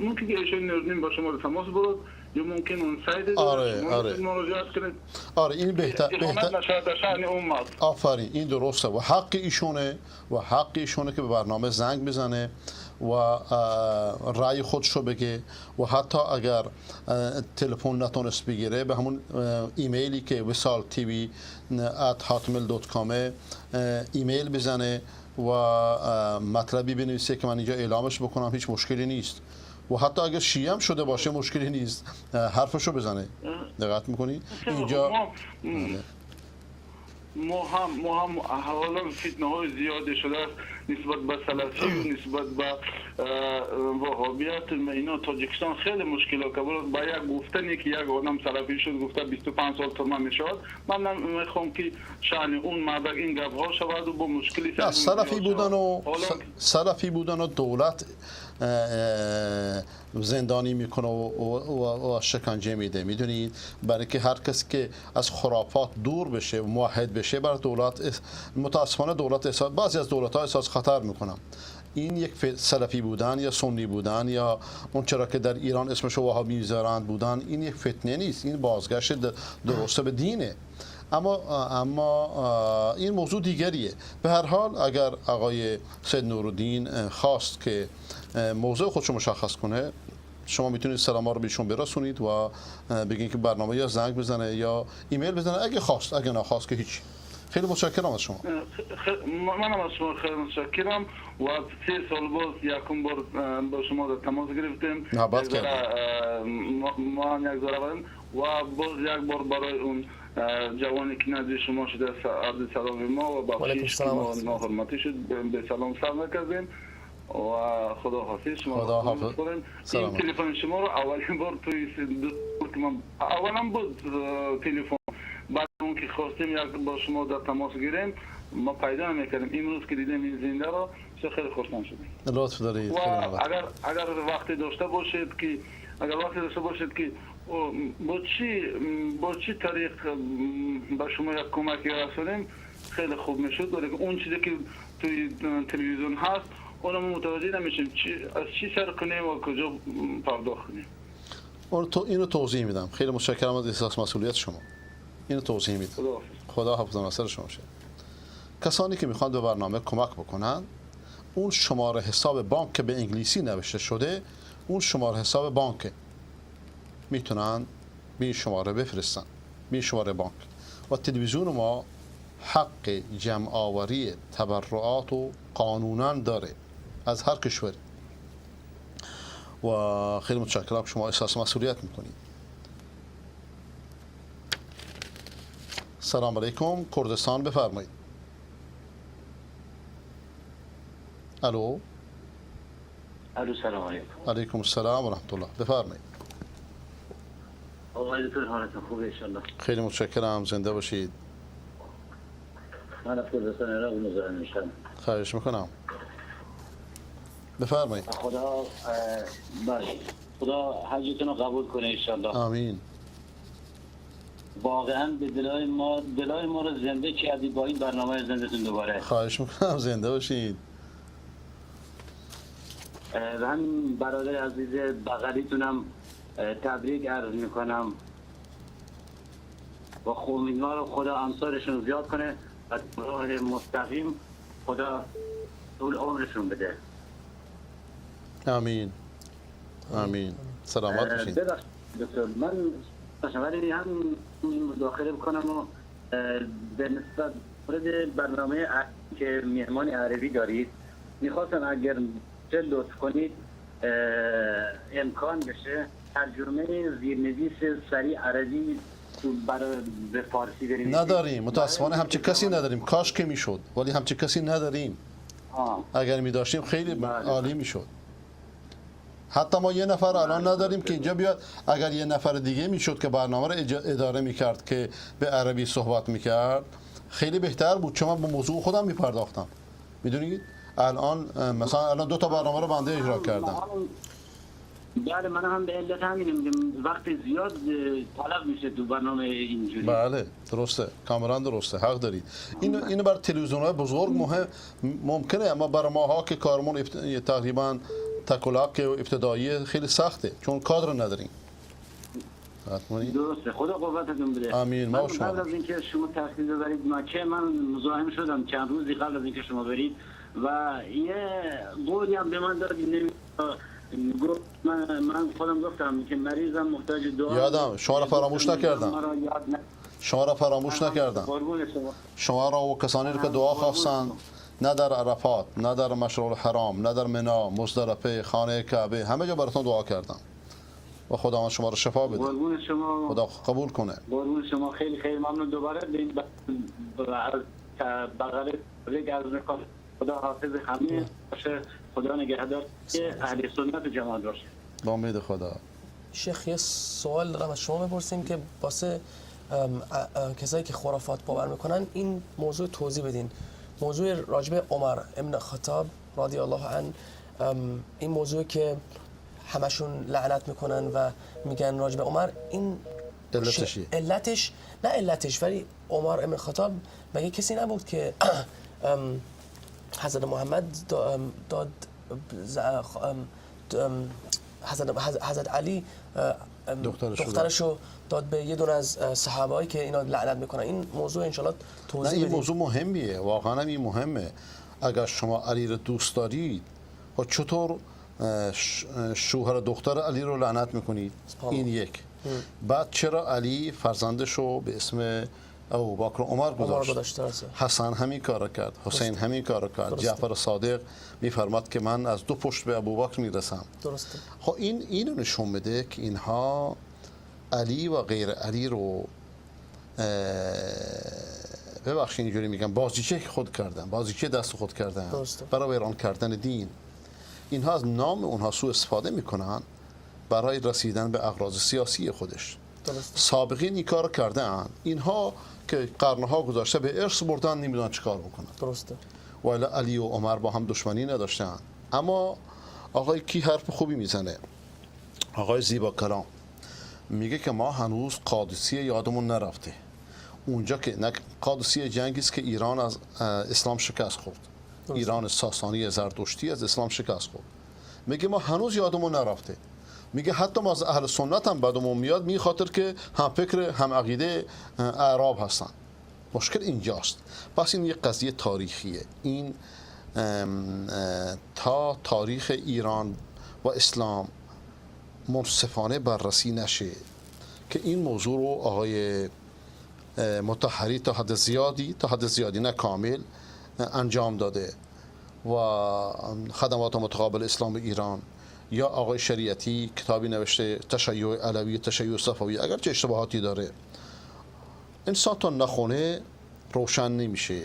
ممکن که ایشان نورالدین با شما تماس برد یا ممکن اون سایت مراجعت کنید. این بهتر آفرین، این درسته و حق ایشونه که به برنامه زنگ بزنه و رأی خودشو بگه و حتی اگر تلفن نتونست بگیره به همون ایمیلی که wisaltv@hotmail.com ایمیل بزنه و مطلبی بنویسه که من اینجا اعلامش بکنم، هیچ مشکلی نیست. و حتی اگر شیعه هم شده باشه مشکلی نیست، حرفشو بزنه. دقت میکنی؟ اینجا ما هم حالا فتنه های زیاده شده است نسبت به سلفی و نسبت به وهابیت. اینا تاجیکستان خیلی مشکل ها که با یک گفتنی که یک آدم سلفی شد گفته 25 سال ترمه میشود، من میخوام که شأن اون مرد این گپ ها شود و با مشکلی سلفی بودن و دولت زندانی میکنه و شکنجه میده. میدونید برای که هر کسی که از خرافات دور بشه و موحد بشه بر دولت متاسفانه دولت بعضی از دولت‌ها احساس خطر میکنن. این یک سلفی بودن یا سنی بودن یا اون چرا که در ایران اسمش وهابی میذارند بودن، این یک فتنه نیست، این بازگشت درسته به دینه. اما این موضوع دیگریه. به هر حال اگر آقای سید نورالدین خواست که موضوع خودشو مشخص کنه، شما میتونید سلاما رو بهشون برسونید و بگین که برنامه یا زنگ بزنه یا ایمیل بزنه اگه خواست، اگه نخواست که هیچ. خیلی متشکرم از شما. منم از شما خیلی متشکرم و 3 سال باز یکم بار با شما در تماس گرفتیم، محبت کردیم ما هم یک ذره و باز یک بار برای اون جوانی که نزد شما شده عرض سلام ما و بخشش ما ناحرمتی شد به سلام سر نکردیم و خدا حافظ شما کنیم. این تلفن شما رو اولین بار توی اولم بود تلفن، بعد اون که خواستیم یک با شما در تماس گیریم ما پیدا نمیکردیم. امروز که دیدیم این زنده رو خیلی خوشحال شدیم. لطف دارید. و اگر وقتی داشته باشید که با چی طریق به شما یک کمکی رسونیم خیلی خوب میشد، ولی اون چیزی که توی تلویزیون هست اونم متوجه نمیشیم از چی سر کنیم و کجا پرداخت کنیم. اینو توضیح میدم. خیلی متشکرم از احساس مسئولیت شما. اینو توضیح میدم. خدا حافظ ناصر شما شه. کسانی که میخوان به برنامه کمک بکنن، اون شماره حساب بانک که به انگلیسی نوشته شده، اون شماره حساب بانک میتونن به این شماره بفرستن، به این شماره بانک. و تلویزیون ما حق جمع آوری تبرعات و قانونا داره از هر کشوری. و خیلی متشکرم شما احساس مسئولیت میکنید. سلام علیکم. کردستان بفرمایید. الو. سلام علیکم. علیکم السلام و رحمت الله. بفرمایید. آقای دکتر حالتون خوبه ان شاء الله؟ خیلی متشکرم. زنده باشید. من از کردستان عراق مزاحم میشم. خواهش میکنم. بفرمایید. خدا حجتون رو قبول کنه ان شاء الله. آمین. واقعا به دلای ما رو زنده کردید با این برنامه زنده‌تون دوباره. خواهش میکنم. زنده باشید. و همین برادر عزیز بغلیتونم تبریک عرض میکنم و امیدوارم خدا امثالشون زیاد کنه و راه مستقیم خدا طول عمرشون بده. آمین. آمین. سلامت باشید. دکتر من ولی هم مداخله بکنم و به نسبت مورد برنامه که مهمان عربی دارید میخواستم اگر چه لطف کنید امکان بشه ترجمه زیرنویس سریع عربی به فارسی بریم. نداریم متاسفانه. همچه کسی نداریم. کاش که میشد ولی همچه کسی نداریم. اگر می داشتیم خیلی عالی میشد. حتی ما یه نفر الان نداریم که اینجا بیاد. اگر یه نفر دیگه میشد که برنامه رو اداره میکرد که به عربی صحبت میکرد خیلی بهتر بود، چون من به موضوع خودم میپرداختم. میدونید الان مثلا الان 2 تا برنامه رو بنده اجرا کردم. بله من هم به علت همینم وقتی زیاد طلب میشه تو برنامه اینجوری. بله درسته، کاملا درسته، حق دارید. اینو برای تلویزیون‌های بزرگ ممکنه، اما برای ماها که کارمون تقریبا تکلک ابتدایی خیلی سخته چون کادر نداریم. درسته. خدا قوتتون بده. آمین. ما شما قبل از اینکه شما تحصیل ببرید مکه من مزاحم شدم چند روزی قبل از اینکه شما برید و یه قولی هم به من دادید. من خودم گفتم که مریضم محتاج دعا. یادم شما را فراموش نکردم. شما را و کسانی رو که دعا خواستن نه در عرفات، نه در مشعر الحرام، نه در منی، مزدلفه، خانه کعبه، همه جا براتون دعا کردم و خدا شما رو شفا بده. خدا قبول کنه. قربون شما. خیلی خیلی ممنون. دوباره بغل عرض میکنم خدا حافظ همه باشه. خدا نگهدار که اهل سنت جماعت باشه. با امید خدا. شیخ یه سوال دارم از شما بپرسیم که واسه کسایی که خرافات باور میکنن این موضوع توضیح بدین. موضوع راجب عمر ابن خطاب رضی الله عنه، این موضوع که همشون لعنت میکنن و میگن راجب عمر، این علتش ولی عمر ابن خطاب مگه کسی نبود که حضرت محمد داد حضرت علی دخترشو داد به یه دونه از صحابه‌ای که اینا لعنت میکنن. این موضوع انشالله توضیح بدید. این موضوع مهمیه، واقعا این مهمه. اگر شما علی رو دوست دارید و چطور شوهر دختر علی رو لعنت میکنید؟ این یک. بعد چرا علی فرزندشو به اسم ابوبکر عمر گذاشت؟ حسن همین کار کرد، حسین همین کار کرد. جعفر صادق میفرماد که من از 2 پشت به ابوبکر میرسم. درسته. خب اینو نشون میده که اینها علی و غیر علی رو ببخشید اینجوری میگم بازیچه خود کردن، بازیچه دست خود کردن برای ویران کردن دین. اینها از نام اونها سوء استفاده میکنن برای رسیدن به اغراض سیاسی خودش. سابقین این کار کردن، اینها که قرنها گذشته به ارث بردن نمیدونن چیکار بکنن. درسته. ولی علی و عمر با هم دشمنی نداشتن. اما آقای کی حرف خوبی میزنه، آقای زیبا کلام میگه که ما هنوز قادسیه یادمون نرفته. اونجا که قادسیه جنگی است که ایران از اسلام شکست خورد. ایران ساسانی زرتشتی از اسلام شکست خورد. میگه ما هنوز یادمون نرفته. میگه حتی ما از اهل سنت هم بعدمون میاد، می خاطر که هم فکر هم عقیده اعراب هستن. مشکل اینجاست. پس این یک قضیه تاریخیه. این تا تاریخ ایران و اسلام منصفانه بررسی نشه که این موضوع رو آقای مطهری تا حد زیادی نه کامل انجام داده و خدمات متقابل اسلام ایران، یا آقای شریعتی کتابی نوشته تشیع علوی، تشیع صفوی، اگرچه اشتباهاتی داره. انسان تا نخونه روشن نمیشه.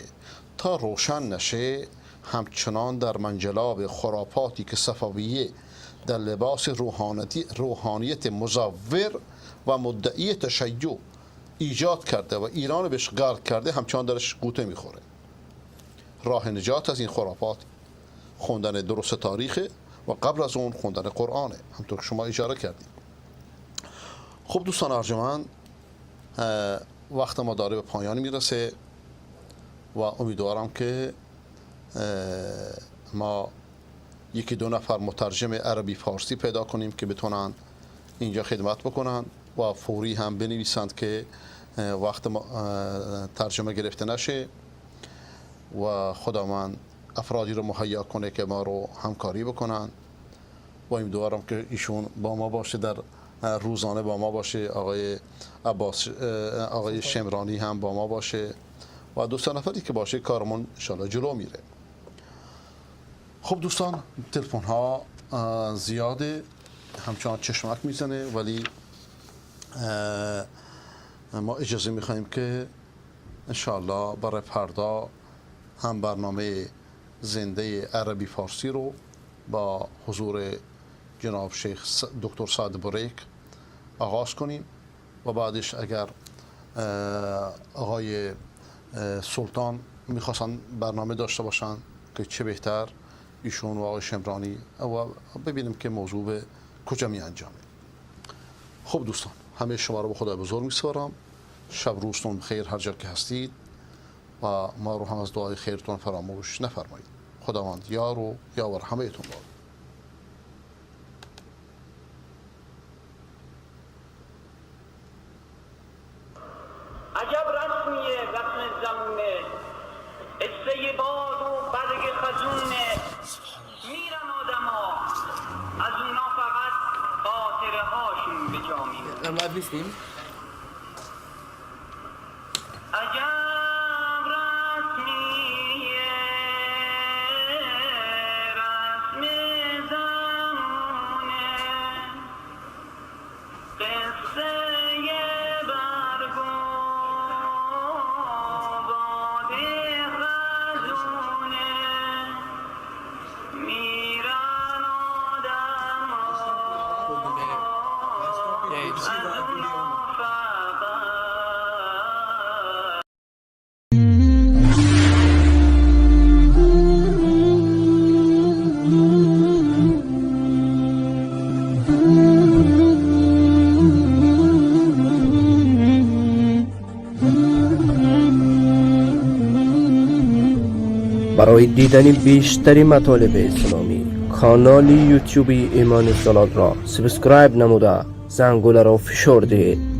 تا روشن نشه همچنان در منجلاب خرافاتی که صفویه در لباس روحانیت مزور و مدعی تشیع ایجاد کرده و ایران بهش غرق کرده، همچنان درش قوطه میخوره. راه نجات از این خرافات خوندن درست تاریخ و قبل از اون خوندن قرآنه، همطور که شما اشاره کردید. خب دوستان ارجمند، وقت ما داره به پایان میرسه و امیدوارم که ما یکی دو نفر مترجم عربی فارسی پیدا کنیم که بتونن اینجا خدمت بکنن و فوری هم بنویسند که وقت ترجمه گرفته نشه و خداوند افرادی رو مهیا کنه که ما رو همکاری بکنن و امیدوارم که ایشون با ما باشه، در روزانه با ما باشه، آقای عباس، آقای شمرانی هم با ما باشه و دو سه نفری که باشه کارمون ان شاءالله جلو میره. خب دوستان، تلفن ها زیاده، همچنان چشمک میزنه، ولی ما اجازه میخوایم که ان شاءالله برای فردا هم برنامه زنده عربی فارسی رو با حضور جناب شیخ دکتر سعد بریک آغاز کنیم و بعدش اگر آقای سلطان میخواستن برنامه داشته باشن که چه بهتر، ایشون و آقای شمرانی، و ببینیم که موضوع به کجا می انجامه. خب دوستان، همه شما رو به خدای بزرگ میسپارم. شب روزتون خیر هر جا که هستید و ما رو هم از دعای خیرتون فراموش نفرمایید. خداوند یار و یاور همه تون باد. عجب رسمیه رسم زمونه، قصه باد و برگ خزونه، میرن آدما از اونا فقط خاطره هاشون به جا میره. لایو نیستیم. عجب رسمیه رسم زمونه، قصه برگ و باد خزونه، میرن آدما از اونا برای دیدن بیشتری مطالب اسلامی کانال یوتیوبی ایمان زلال را سابسکرایب نموده زنگوله را فشار دهید.